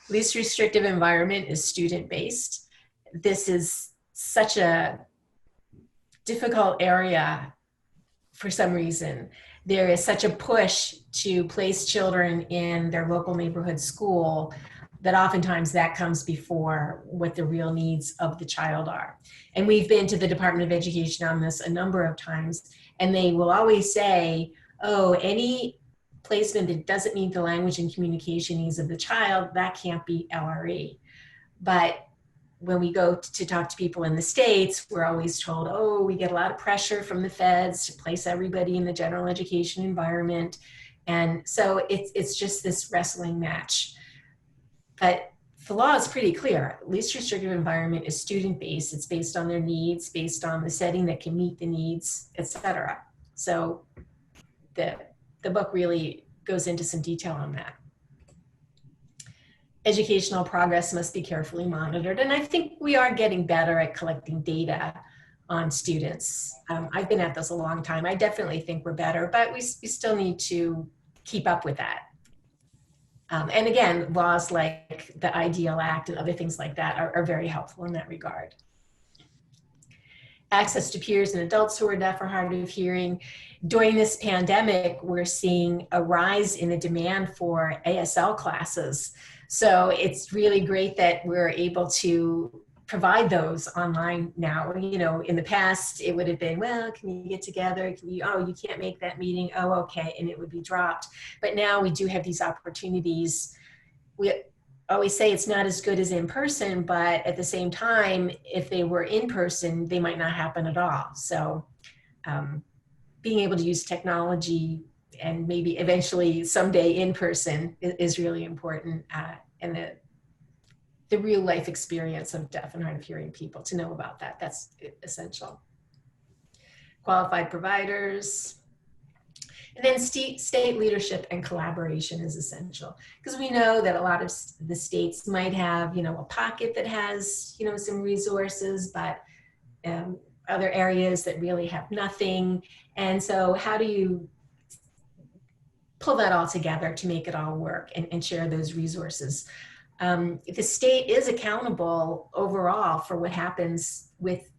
Least restrictive environment is student-based. This is such a difficult area for some reason. There is such a push to place children in their local neighborhood school that oftentimes that comes before what the real needs of the child are. And we've been to the Department of Education on this a number of times, and they will always say, oh, any placement that doesn't meet the language and communication needs of the child, that can't be LRE. But when we go to talk to people in the States, we're always told, oh, we get a lot of pressure from the feds to place everybody in the general education environment. And so it's just this wrestling match. But the law is pretty clear. Least restrictive environment is student-based. It's based on their needs, based on the setting that can meet the needs, etc. So the book really goes into some detail on that. Educational progress must be carefully monitored. And I think we are getting better at collecting data on students. I've been at this a long time. I definitely think we're better, but we still need to keep up with that. And again, laws like the IDEAL Act and other things like that are very helpful in that regard. access to peers and adults who are deaf or hard of hearing. During this pandemic, we're seeing a rise in the demand for ASL classes. So it's really great that we're able to provide those online now. You know, in the past, it would have been, well, can you get together? Can you, oh, you can't make that meeting. Oh, okay. And it would be dropped. But now we do have these opportunities. We always say it's not as good as in person, but at the same time, if they were in person, they might not happen at all. So being able to use technology and maybe eventually someday in person is really important. And the real life experience of deaf and hard of hearing people, to know about that, that's essential. Qualified providers. And then state leadership and collaboration is essential, because we know that a lot of the states might have, you know, a pocket that has, you know, some resources, but other areas that really have nothing. And so how do you pull that all together to make it all work and share those resources? The state is accountable overall for what happens with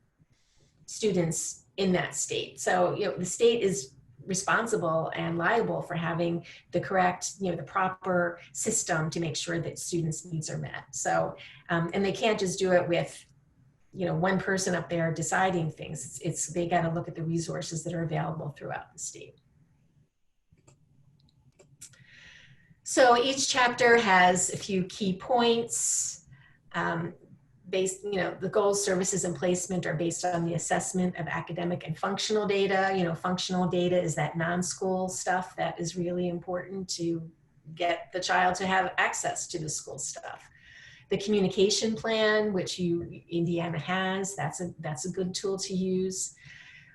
students in that state. So, you know, the state is responsible and liable for having the correct, you know, the proper system to make sure that students' needs are met. So, and they can't just do it with, you know, one person up there deciding things. It's they got to look at the resources that are available throughout the state. So each chapter has a few key points. Based, you know, the goals, services, and placement are based on the assessment of academic and functional data. You know, functional data is that non-school stuff that is really important to get the child to have access to the school stuff. The communication plan, which Indiana has, that's a good tool to use.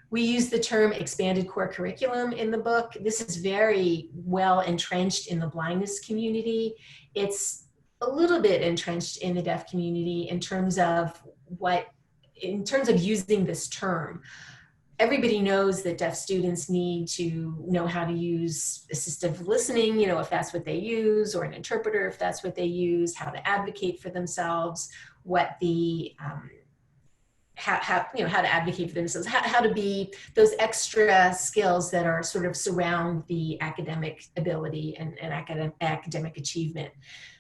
We use the term expanded core curriculum in the book. This is very well entrenched in the blindness community. It's a little bit entrenched in the deaf community in terms of using this term. Everybody knows that deaf students need to know how to use assistive listening, you know, if that's what they use, or an interpreter if that's what they use, how to advocate for themselves, what the how to advocate for themselves, how to be those extra skills that are sort of surround the academic ability and academic achievement.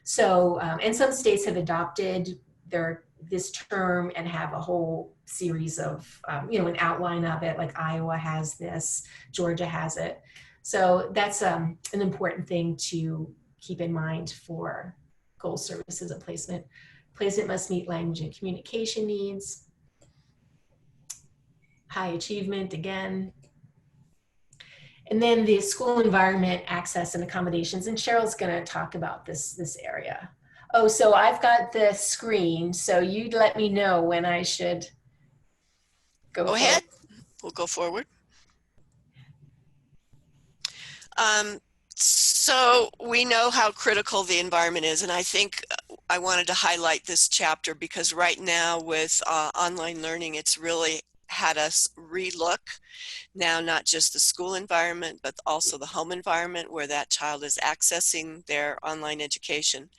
So, and some states have adopted this term and have a whole series of, you know, an outline of it, like Iowa has this, Georgia has it. So that's an important thing to keep in mind for goal, services, and placement. Placement must meet language and communication needs. High achievement again. And then the school environment, access, and accommodations. And Cheryl's going to talk about this area. Oh, so I've got the screen. So you let me know when I should go ahead. We'll go forward. So we know how critical the environment is, and I think I wanted to highlight this chapter because right now with online learning, it's really had us relook now not just the school environment, but also the home environment where that child is accessing their online education.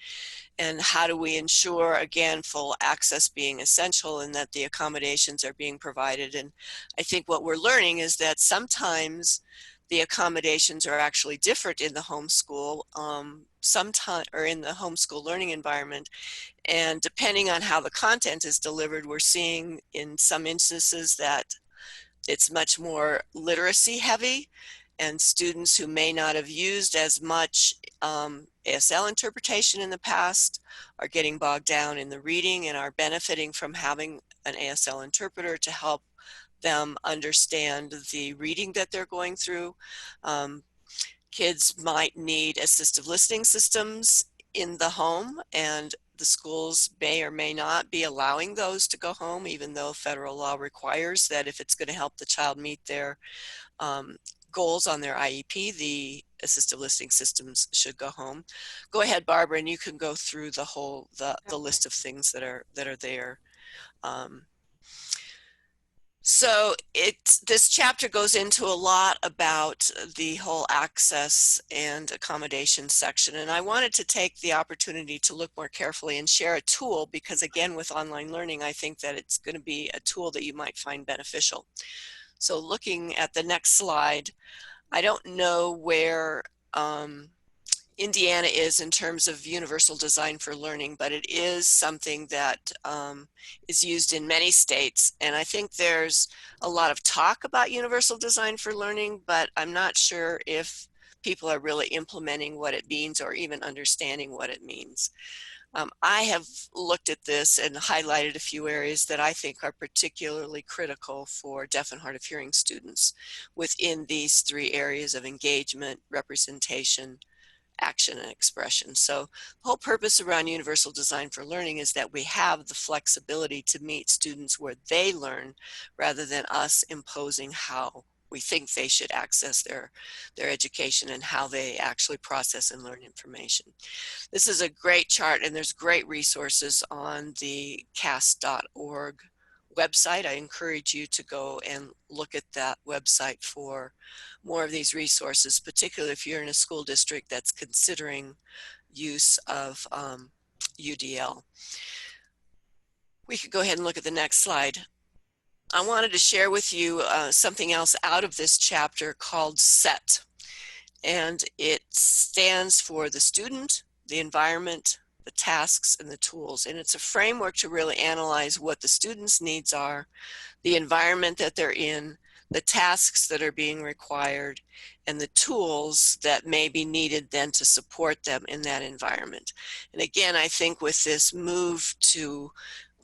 And how do we ensure, again, full access being essential and that the accommodations are being provided. And I think what we're learning is that sometimes the accommodations are actually different in the homeschool, or in the homeschool learning environment. And depending on how the content is delivered, we're seeing in some instances that it's much more literacy heavy, and students who may not have used as much ASL interpretation in the past are getting bogged down in the reading and are benefiting from having an ASL interpreter to help them understand the reading that they're going through. Kids might need assistive listening systems in the home, and the schools may or may not be allowing those to go home, even though federal law requires that if it's going to help the child meet their goals on their IEP, the assistive listening systems should go home. Go ahead, Barbara, and you can go through the whole the list of things that are there. So this chapter goes into a lot about the whole access and accommodation section. And I wanted to take the opportunity to look more carefully and share a tool, because again, with online learning, I think that it's going to be a tool that you might find beneficial. So looking at the next slide, I don't know where Indiana is in terms of universal design for learning, but it is something that is used in many states. And I think there's a lot of talk about universal design for learning, but I'm not sure if people are really implementing what it means or even understanding what it means. I have looked at this and highlighted a few areas that I think are particularly critical for deaf and hard of hearing students within these three areas of engagement, representation, action, and expression. So the whole purpose around universal design for learning is that we have the flexibility to meet students where they learn, rather than us imposing how we think they should access their education and how they actually process and learn information. This is a great chart, and there's great resources on the cast.org website. I encourage you to go and look at that website for more of these resources, particularly if you're in a school district that's considering use of UDL. We could go ahead and look at the next slide. I wanted to share with you something else out of this chapter called SET, and it stands for the student, the environment, the tasks, and the tools. And it's a framework to really analyze what the students' needs are, the environment that they're in, the tasks that are being required, and the tools that may be needed then to support them in that environment. And again, I think with this move to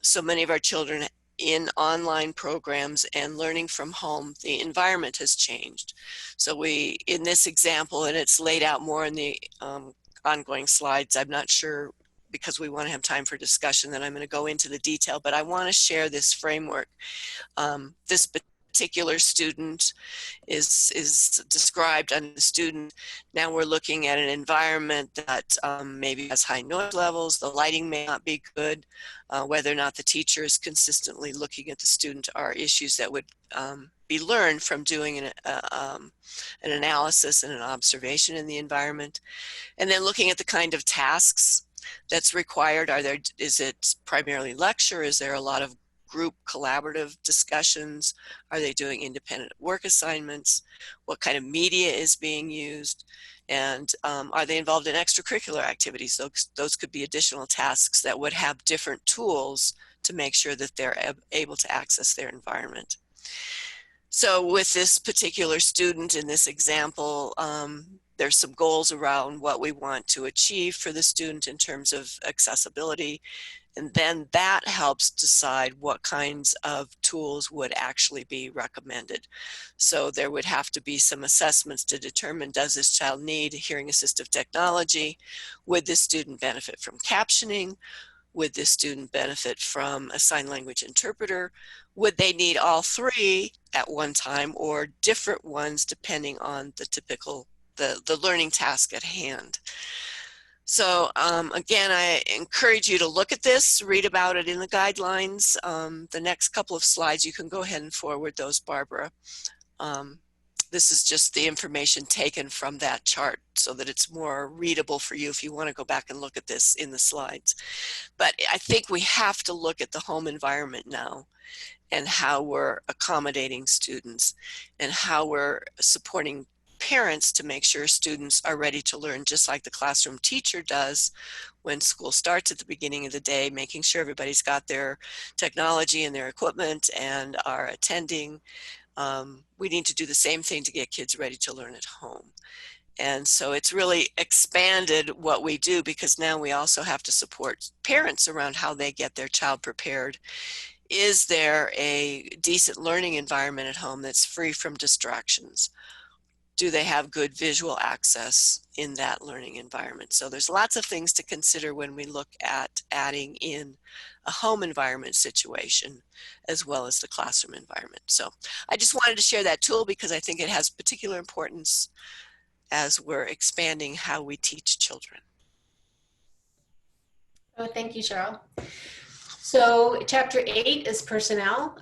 so many of our children in online programs and learning from home, the environment has changed. So we, in this example, and it's laid out more in the ongoing slides, I'm not sure, because we want to have time for discussion, that I'm going to go into the detail, but I want to share this framework. This particular student is described under the student. Now we're looking at an environment that maybe has high noise levels, the lighting may not be good, whether or not the teacher is consistently looking at the student are issues that would be learned from doing an analysis and an observation in the environment. And then looking at the kind of tasks that's required. Is it primarily lecture? Is there a lot of group collaborative discussions? Are they doing independent work assignments? What kind of media is being used? And are they involved in extracurricular activities? Those could be additional tasks that would have different tools to make sure that they're able to access their environment. So with this particular student in this example, there's some goals around what we want to achieve for the student in terms of accessibility. And then that helps decide what kinds of tools would actually be recommended. So there would have to be some assessments to determine, does this child need hearing assistive technology? Would this student benefit from captioning? Would this student benefit from a sign language interpreter? Would they need all three at one time, or different ones depending on the typical, the learning task at hand? So again, I encourage you to look at this, read about it in the guidelines. The next couple of slides, you can go ahead and forward those, Barbara. This is just the information taken from that chart so that it's more readable for you if you want to go back and look at this in the slides. But I think we have to look at the home environment now, and how we're accommodating students, and how we're supporting parents to make sure students are ready to learn, just like the classroom teacher does when school starts at the beginning of the day, making sure everybody's got their technology and their equipment and are attending. We need to do the same thing to get kids ready to learn at home. And so it's really expanded what we do, because now we also have to support parents around how they get their child prepared. Is there a decent learning environment at home that's free from distractions? Do they have good visual access in that learning environment? So there's lots of things to consider when we look at adding in a home environment situation as well as the classroom environment. So I just wanted to share that tool because I think it has particular importance as we're expanding how we teach children. Oh, thank you, Cheryl. So chapter 8 is personnel.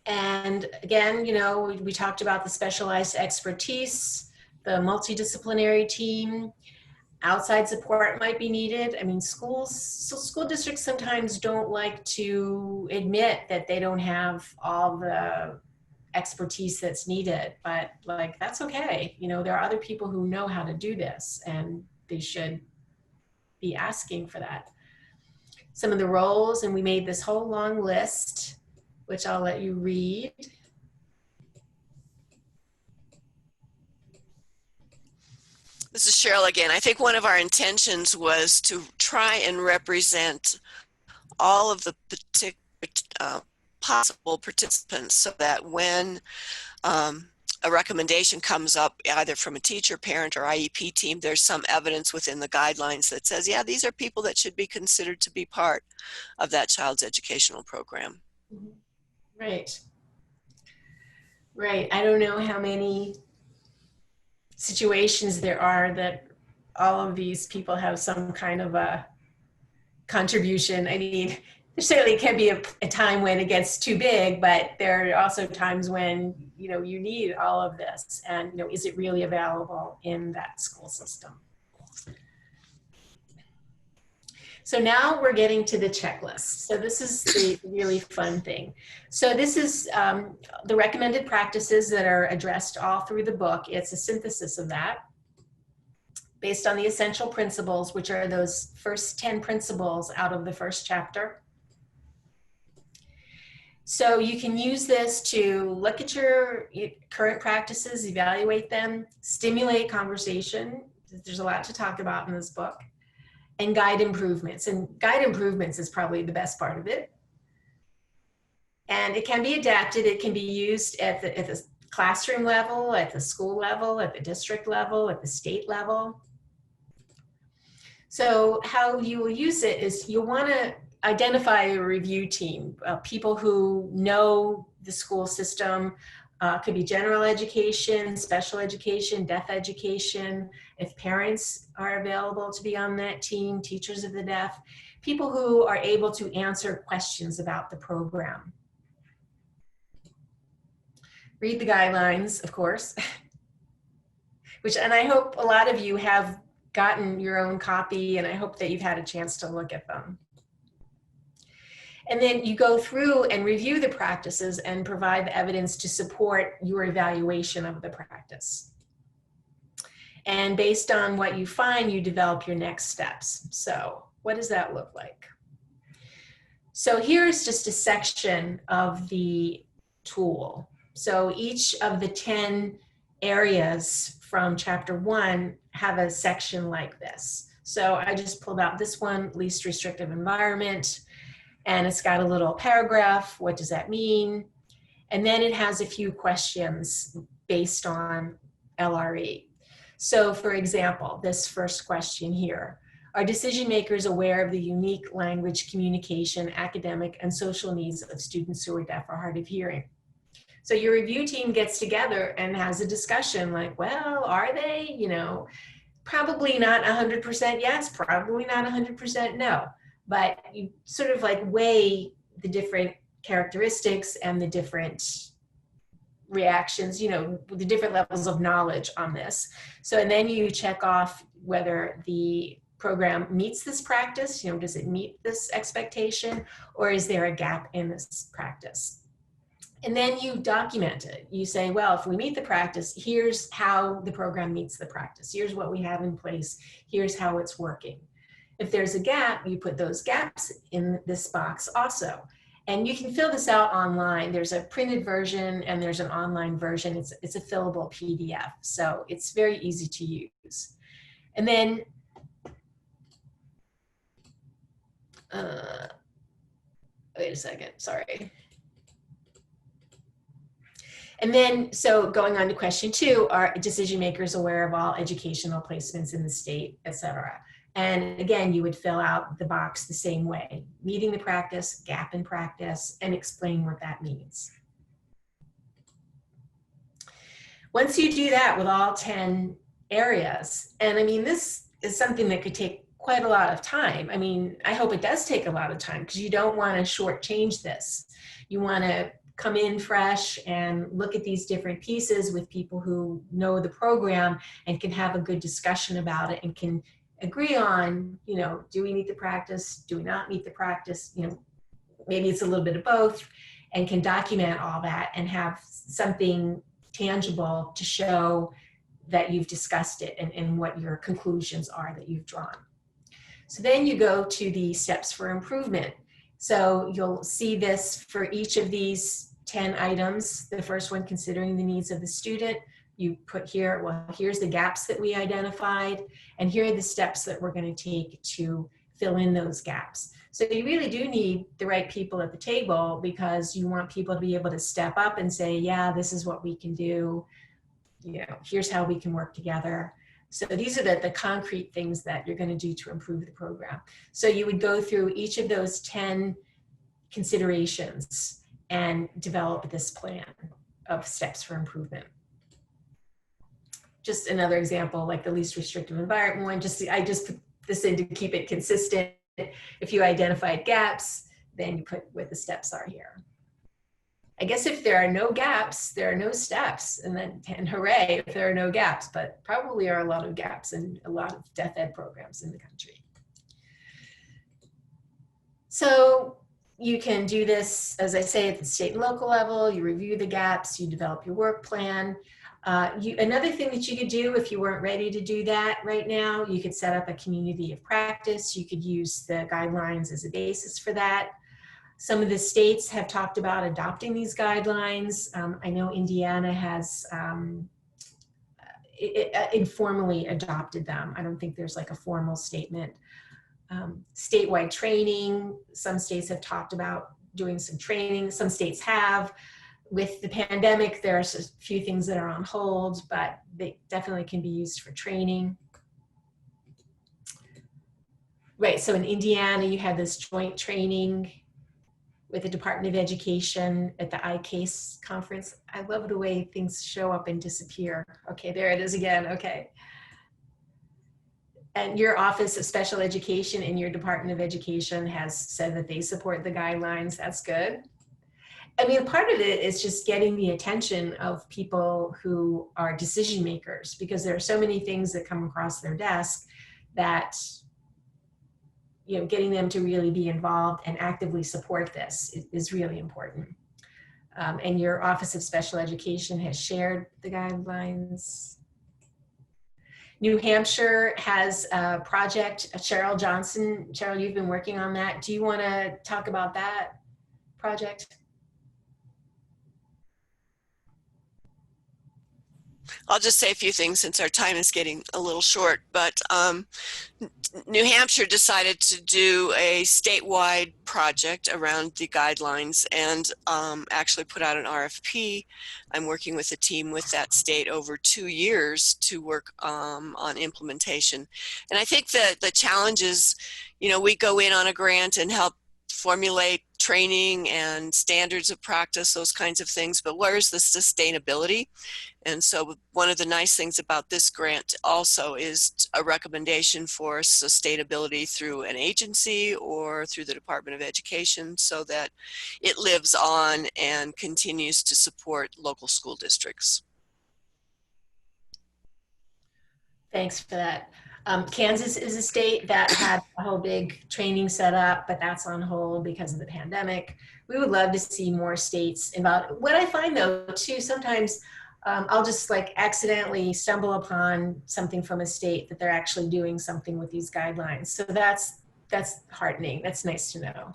And again, you know, we talked about the specialized expertise, the multidisciplinary team, outside support might be needed. I mean, school districts sometimes don't like to admit that they don't have all the expertise that's needed, but like, that's okay. You know, there are other people who know how to do this and they should be asking for that. Some of the roles, and we made this whole long list, which I'll let you read. This is Cheryl again. I think one of our intentions was to try and represent all of the possible participants, so that when a recommendation comes up either from a teacher, parent, or IEP team, there's some evidence within the guidelines that says, yeah, these are people that should be considered to be part of that child's educational program. Right. Right. I don't know how many situations there are that all of these people have some kind of a contribution. I mean, there certainly can be a time when it gets too big, but there are also times when, you know, you need all of this, and, you know, is it really available in that school system? So now we're getting to the checklist. So this is the really fun thing. So this is the recommended practices that are addressed all through the book. It's a synthesis of that based on the essential principles, which are those first 10 principles out of the first chapter. So you can use this to look at your current practices, evaluate them, stimulate conversation. There's a lot to talk about in this book. And guide improvements. And guide improvements is probably the best part of it. And it can be adapted. It can be used at the classroom level, at the school level, at the district level, at the state level. So how you will use it is you'll want to identify a review team, people who know the school system. Could be general education, special education, deaf education. If parents are available to be on that team, teachers of the deaf, people who are able to answer questions about the program. Read the guidelines, of course, and I hope a lot of you have gotten your own copy, and I hope that you've had a chance to look at them. And then you go through and review the practices and provide the evidence to support your evaluation of the practice. And based on what you find, you develop your next steps. So what does that look like? So here's just a section of the tool. So each of the 10 areas from chapter 1 have a section like this. So I just pulled out this one, least restrictive environment. And it's got a little paragraph. What does that mean? And then it has a few questions based on LRE. So for example, this first question here, are decision makers aware of the unique language, communication, academic, and social needs of students who are deaf or hard of hearing? So your review team gets together and has a discussion like, well, are they? You know, probably not 100% yes, probably not 100% no. But you sort of like weigh the different characteristics and the different reactions, you know, the different levels of knowledge on this. So, and then you check off whether the program meets this practice, you know, does it meet this expectation, or is there a gap in this practice? And then you document it. You say, well, if we meet the practice, here's how the program meets the practice. Here's what we have in place. Here's how it's working. If there's a gap, you put those gaps in this box also. And you can fill this out online. There's a printed version and there's an online version. It's a fillable PDF. So it's very easy to use. And then, wait a second, sorry. And then, so going on to question 2, are decision makers aware of all educational placements in the state, et cetera? And again, you would fill out the box the same way, meeting the practice, gap in practice, and explain what that means. Once you do that with all 10 areas, and I mean, this is something that could take quite a lot of time. I mean, I hope it does take a lot of time because you don't want to shortchange this. You want to come in fresh and look at these different pieces with people who know the program and can have a good discussion about it and can agree on, you know, do we meet the practice? Do we not meet the practice? You know, maybe it's a little bit of both, and can document all that and have something tangible to show that you've discussed it and what your conclusions are that you've drawn. So then you go to the steps for improvement. So you'll see this for each of these 10 items. The first one, considering the needs of the student. You put here, well, here's the gaps that we identified, and here are the steps that we're going to take to fill in those gaps. So you really do need the right people at the table, because you want people to be able to step up and say, yeah, this is what we can do. You know, here's how we can work together. So these are the concrete things that you're going to do to improve the program. So you would go through each of those 10 considerations and develop this plan of steps for improvement. Just another example, like the least restrictive environment one, I just put this in to keep it consistent. If you identified gaps, then you put what the steps are here. I guess if there are no gaps, there are no steps, and hooray if there are no gaps, but probably are a lot of gaps in a lot of deaf ed programs in the country. So you can do this, as I say, at the state and local level. You review the gaps, you develop your work plan. Another thing that you could do if you weren't ready to do that right now, you could set up a community of practice. You could use the guidelines as a basis for that. Some of the states have talked about adopting these guidelines. I know Indiana has informally adopted them. I don't think there's like a formal statement. Statewide training, some states have talked about doing some training. Some states have. With the pandemic, there's a few things that are on hold, but they definitely can be used for training. Right, so in Indiana, you have this joint training with the Department of Education at the ICASE conference. I love the way things show up and disappear. Okay, there it is again, okay. And your Office of Special Education in your Department of Education has said that they support the guidelines. That's good. I mean, part of it is just getting the attention of people who are decision makers, because there are so many things that come across their desk that, you know, getting them to really be involved and actively support this is really important. And your Office of Special Education has shared the guidelines. New Hampshire has a project, Cheryl Johnson. Cheryl, you've been working on that. Do you want to talk about that project? I'll just say a few things since our time is getting a little short, but New Hampshire decided to do a statewide project around the guidelines and actually put out an RFP. I'm working with a team with that state over 2 years to work on implementation. And I think that the challenge is, you know, we go in on a grant and help formulate training and standards of practice, those kinds of things, but where's the sustainability? And so one of the nice things about this grant also is a recommendation for sustainability through an agency or through the Department of Education, so that it lives on and continues to support local school districts. Thanks for that. Kansas is a state that had a whole big training set up, but that's on hold because of the pandemic. We would love to see more states involved. What I find though too, sometimes I'll just like accidentally stumble upon something from a state that they're actually doing something with these guidelines. So that's heartening. That's nice to know.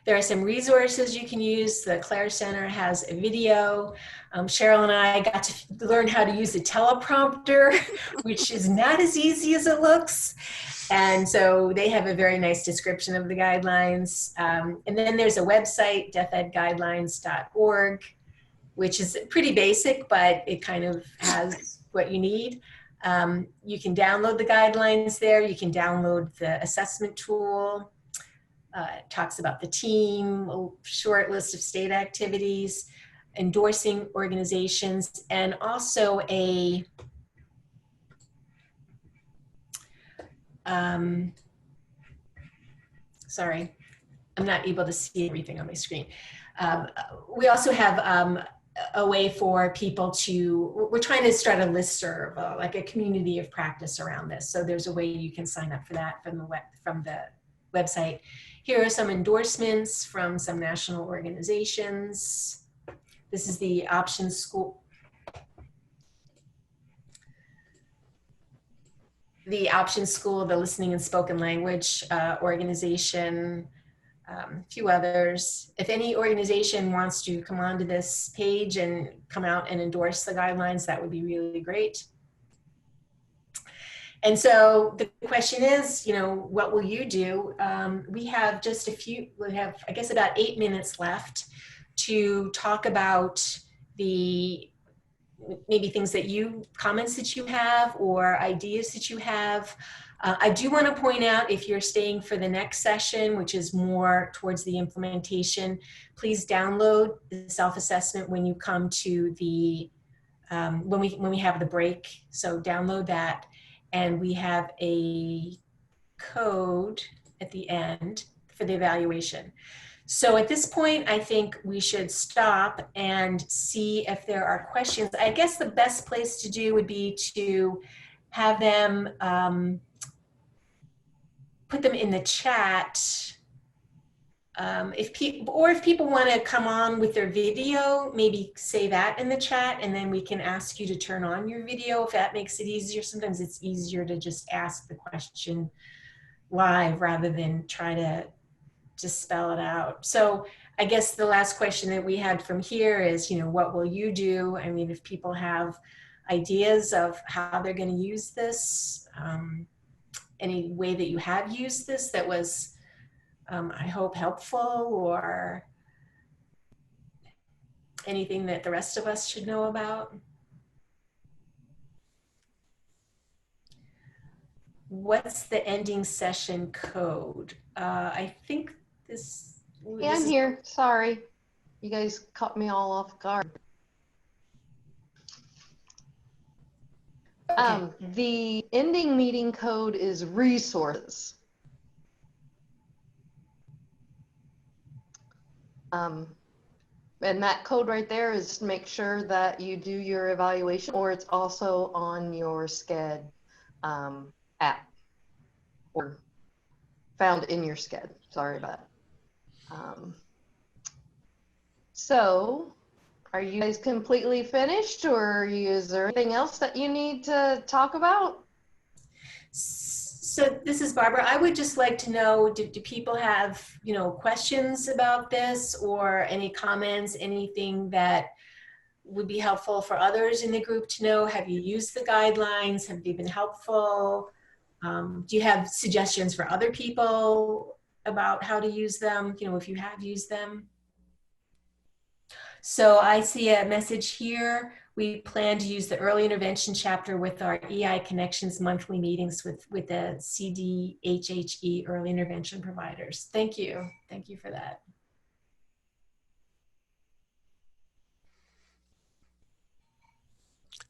There are some resources you can use. The Clare Center has a video. Cheryl and I got to learn how to use a teleprompter, which is not as easy as it looks. And so they have a very nice description of the guidelines. And then there's a website, deafedguidelines.org, which is pretty basic, but it kind of has what you need. You can download the guidelines there. You can download the assessment tool. It talks about the team, a short list of state activities, endorsing organizations, and also a I'm not able to see everything on my screen. We also have a way for people to, we're trying to start a listserv, like a community of practice around this. So there's a way you can sign up for that from the website. Here are some endorsements from some national organizations. This is the Options School. The Options School, the Listening and Spoken Language organization, a few others. If any organization wants to come onto this page and come out and endorse the guidelines, that would be really great. And so the question is, you know, what will you do? We have just we have, I guess, about 8 minutes left to talk about the maybe things that comments that you have or ideas that you have. I do want to point out, if you're staying for the next session, which is more towards the implementation, please download the self-assessment when you come to the, when we have the break. So download that, and we have a code at the end for the evaluation. So at this point, I think we should stop and see if there are questions. I guess the best place to do would be to have them put them in the chat. If people want to come on with their video, maybe say that in the chat, and then we can ask you to turn on your video if that makes it easier. Sometimes it's easier to just ask the question live rather than try to just spell it out. So I guess the last question that we had from here is, you know, what will you do? I mean, if people have ideas of how they're going to use this, any way that you have used this that was, I hope, helpful, or anything that the rest of us should know about. What's the ending session code? I think this. Yeah, I'm here. Sorry. You guys caught me all off guard. Okay. The ending meeting code is resources. And that code right there is to make sure that you do your evaluation, or it's also on your SCED app, or found in your SCED. Sorry about that. So are you guys completely finished, or is there anything else that you need to talk about? So this is Barbara. I would just like to know, do people have, you know, questions about this, or any comments, anything that would be helpful for others in the group to know? Have you used the guidelines? Have they been helpful? Do you have suggestions for other people about how to use them, you know, if you have used them? So I see a message here. We plan to use the early intervention chapter with our EI Connections monthly meetings with the CDHHE early intervention providers. Thank you. Thank you for that.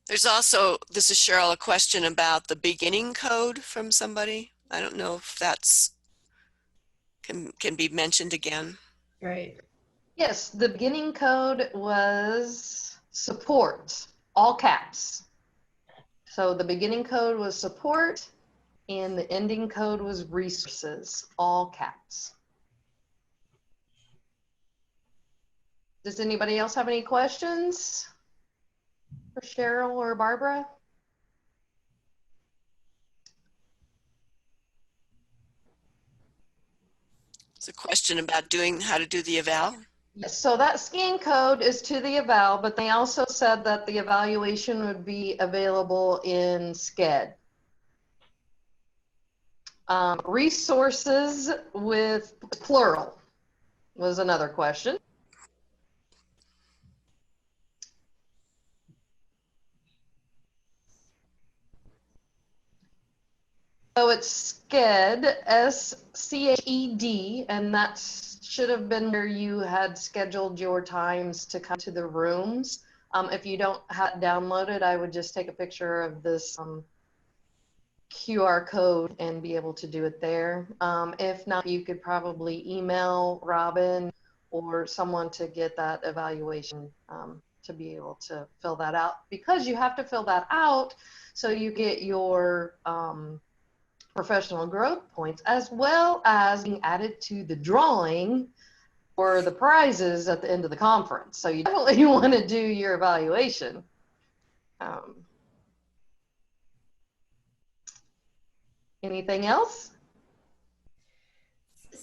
There's also, this is Cheryl, a question about the beginning code from somebody. I don't know if that's can be mentioned again. Right. Yes, the beginning code was support, all caps. So the beginning code was support, and the ending code was resources, all caps. Does anybody else have any questions for Cheryl or Barbara? It's a question about how to do the eval. Yes, so that scan code is to the eval, but they also said that the evaluation would be available in SCED. Resources with plural was another question. So it's SCED, S-C-H-E-D, and that should have been where you had scheduled your times to come to the rooms. If you don't have it downloaded, I would just take a picture of this QR code and be able to do it there. If not, you could probably email Robin or someone to get that evaluation to be able to fill that out, because you have to fill that out so you get your professional growth points, as well as being added to the drawing for the prizes at the end of the conference. So you definitely want to do your evaluation. Anything else?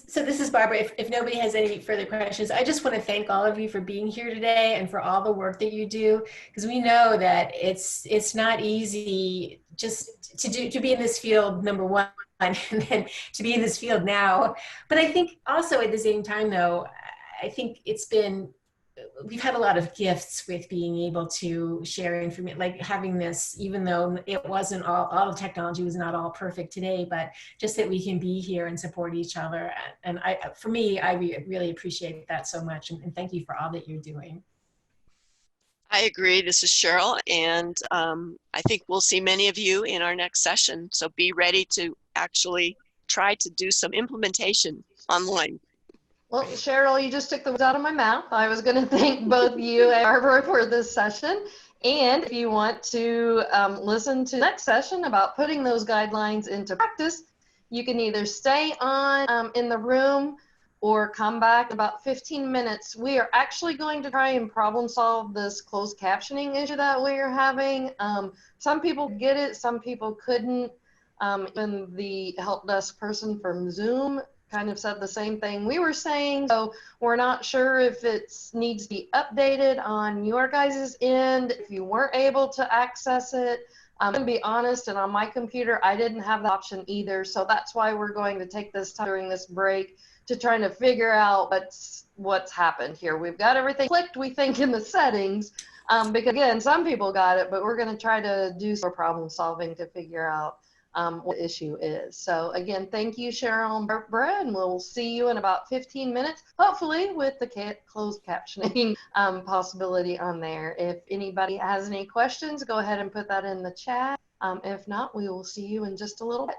So this is Barbara. If nobody has any further questions, I just want to thank all of you for being here today and for all the work that you do, because we know that it's not easy just to be in this field, number one, and then to be in this field now. But I think also at the same time, though, I think we've had a lot of gifts with being able to share information, like having this, even though it wasn't all the technology was not all perfect today, but just that we can be here and support each other. And for me, I really appreciate that so much. And thank you for all that you're doing. I agree. This is Cheryl, and I think we'll see many of you in our next session. So be ready to actually try to do some implementation online. Well, Cheryl, you just took the words out of my mouth. I was going to thank both you and Barbara for this session. And if you want to listen to the next session about putting those guidelines into practice, you can either stay on in the room or come back in about 15 minutes. We are actually going to try and problem solve this closed captioning issue that we are having. Some people get it, some people couldn't. Even the help desk person from Zoom kind of said the same thing we were saying. So we're not sure if it needs to be updated on your guys' end, if you weren't able to access it. I'm gonna be honest, and on my computer, I didn't have the option either. So that's why we're going to take this time during this break to try to figure out what's happened here. We've got everything clicked, we think, in the settings, because again, some people got it, but we're gonna try to do some problem solving to figure out what the issue is. So again, thank you, Cheryl and Barbara, and we'll see you in about 15 minutes, hopefully with the closed captioning possibility on there. If anybody has any questions, go ahead and put that in the chat. If not, we will see you in just a little bit.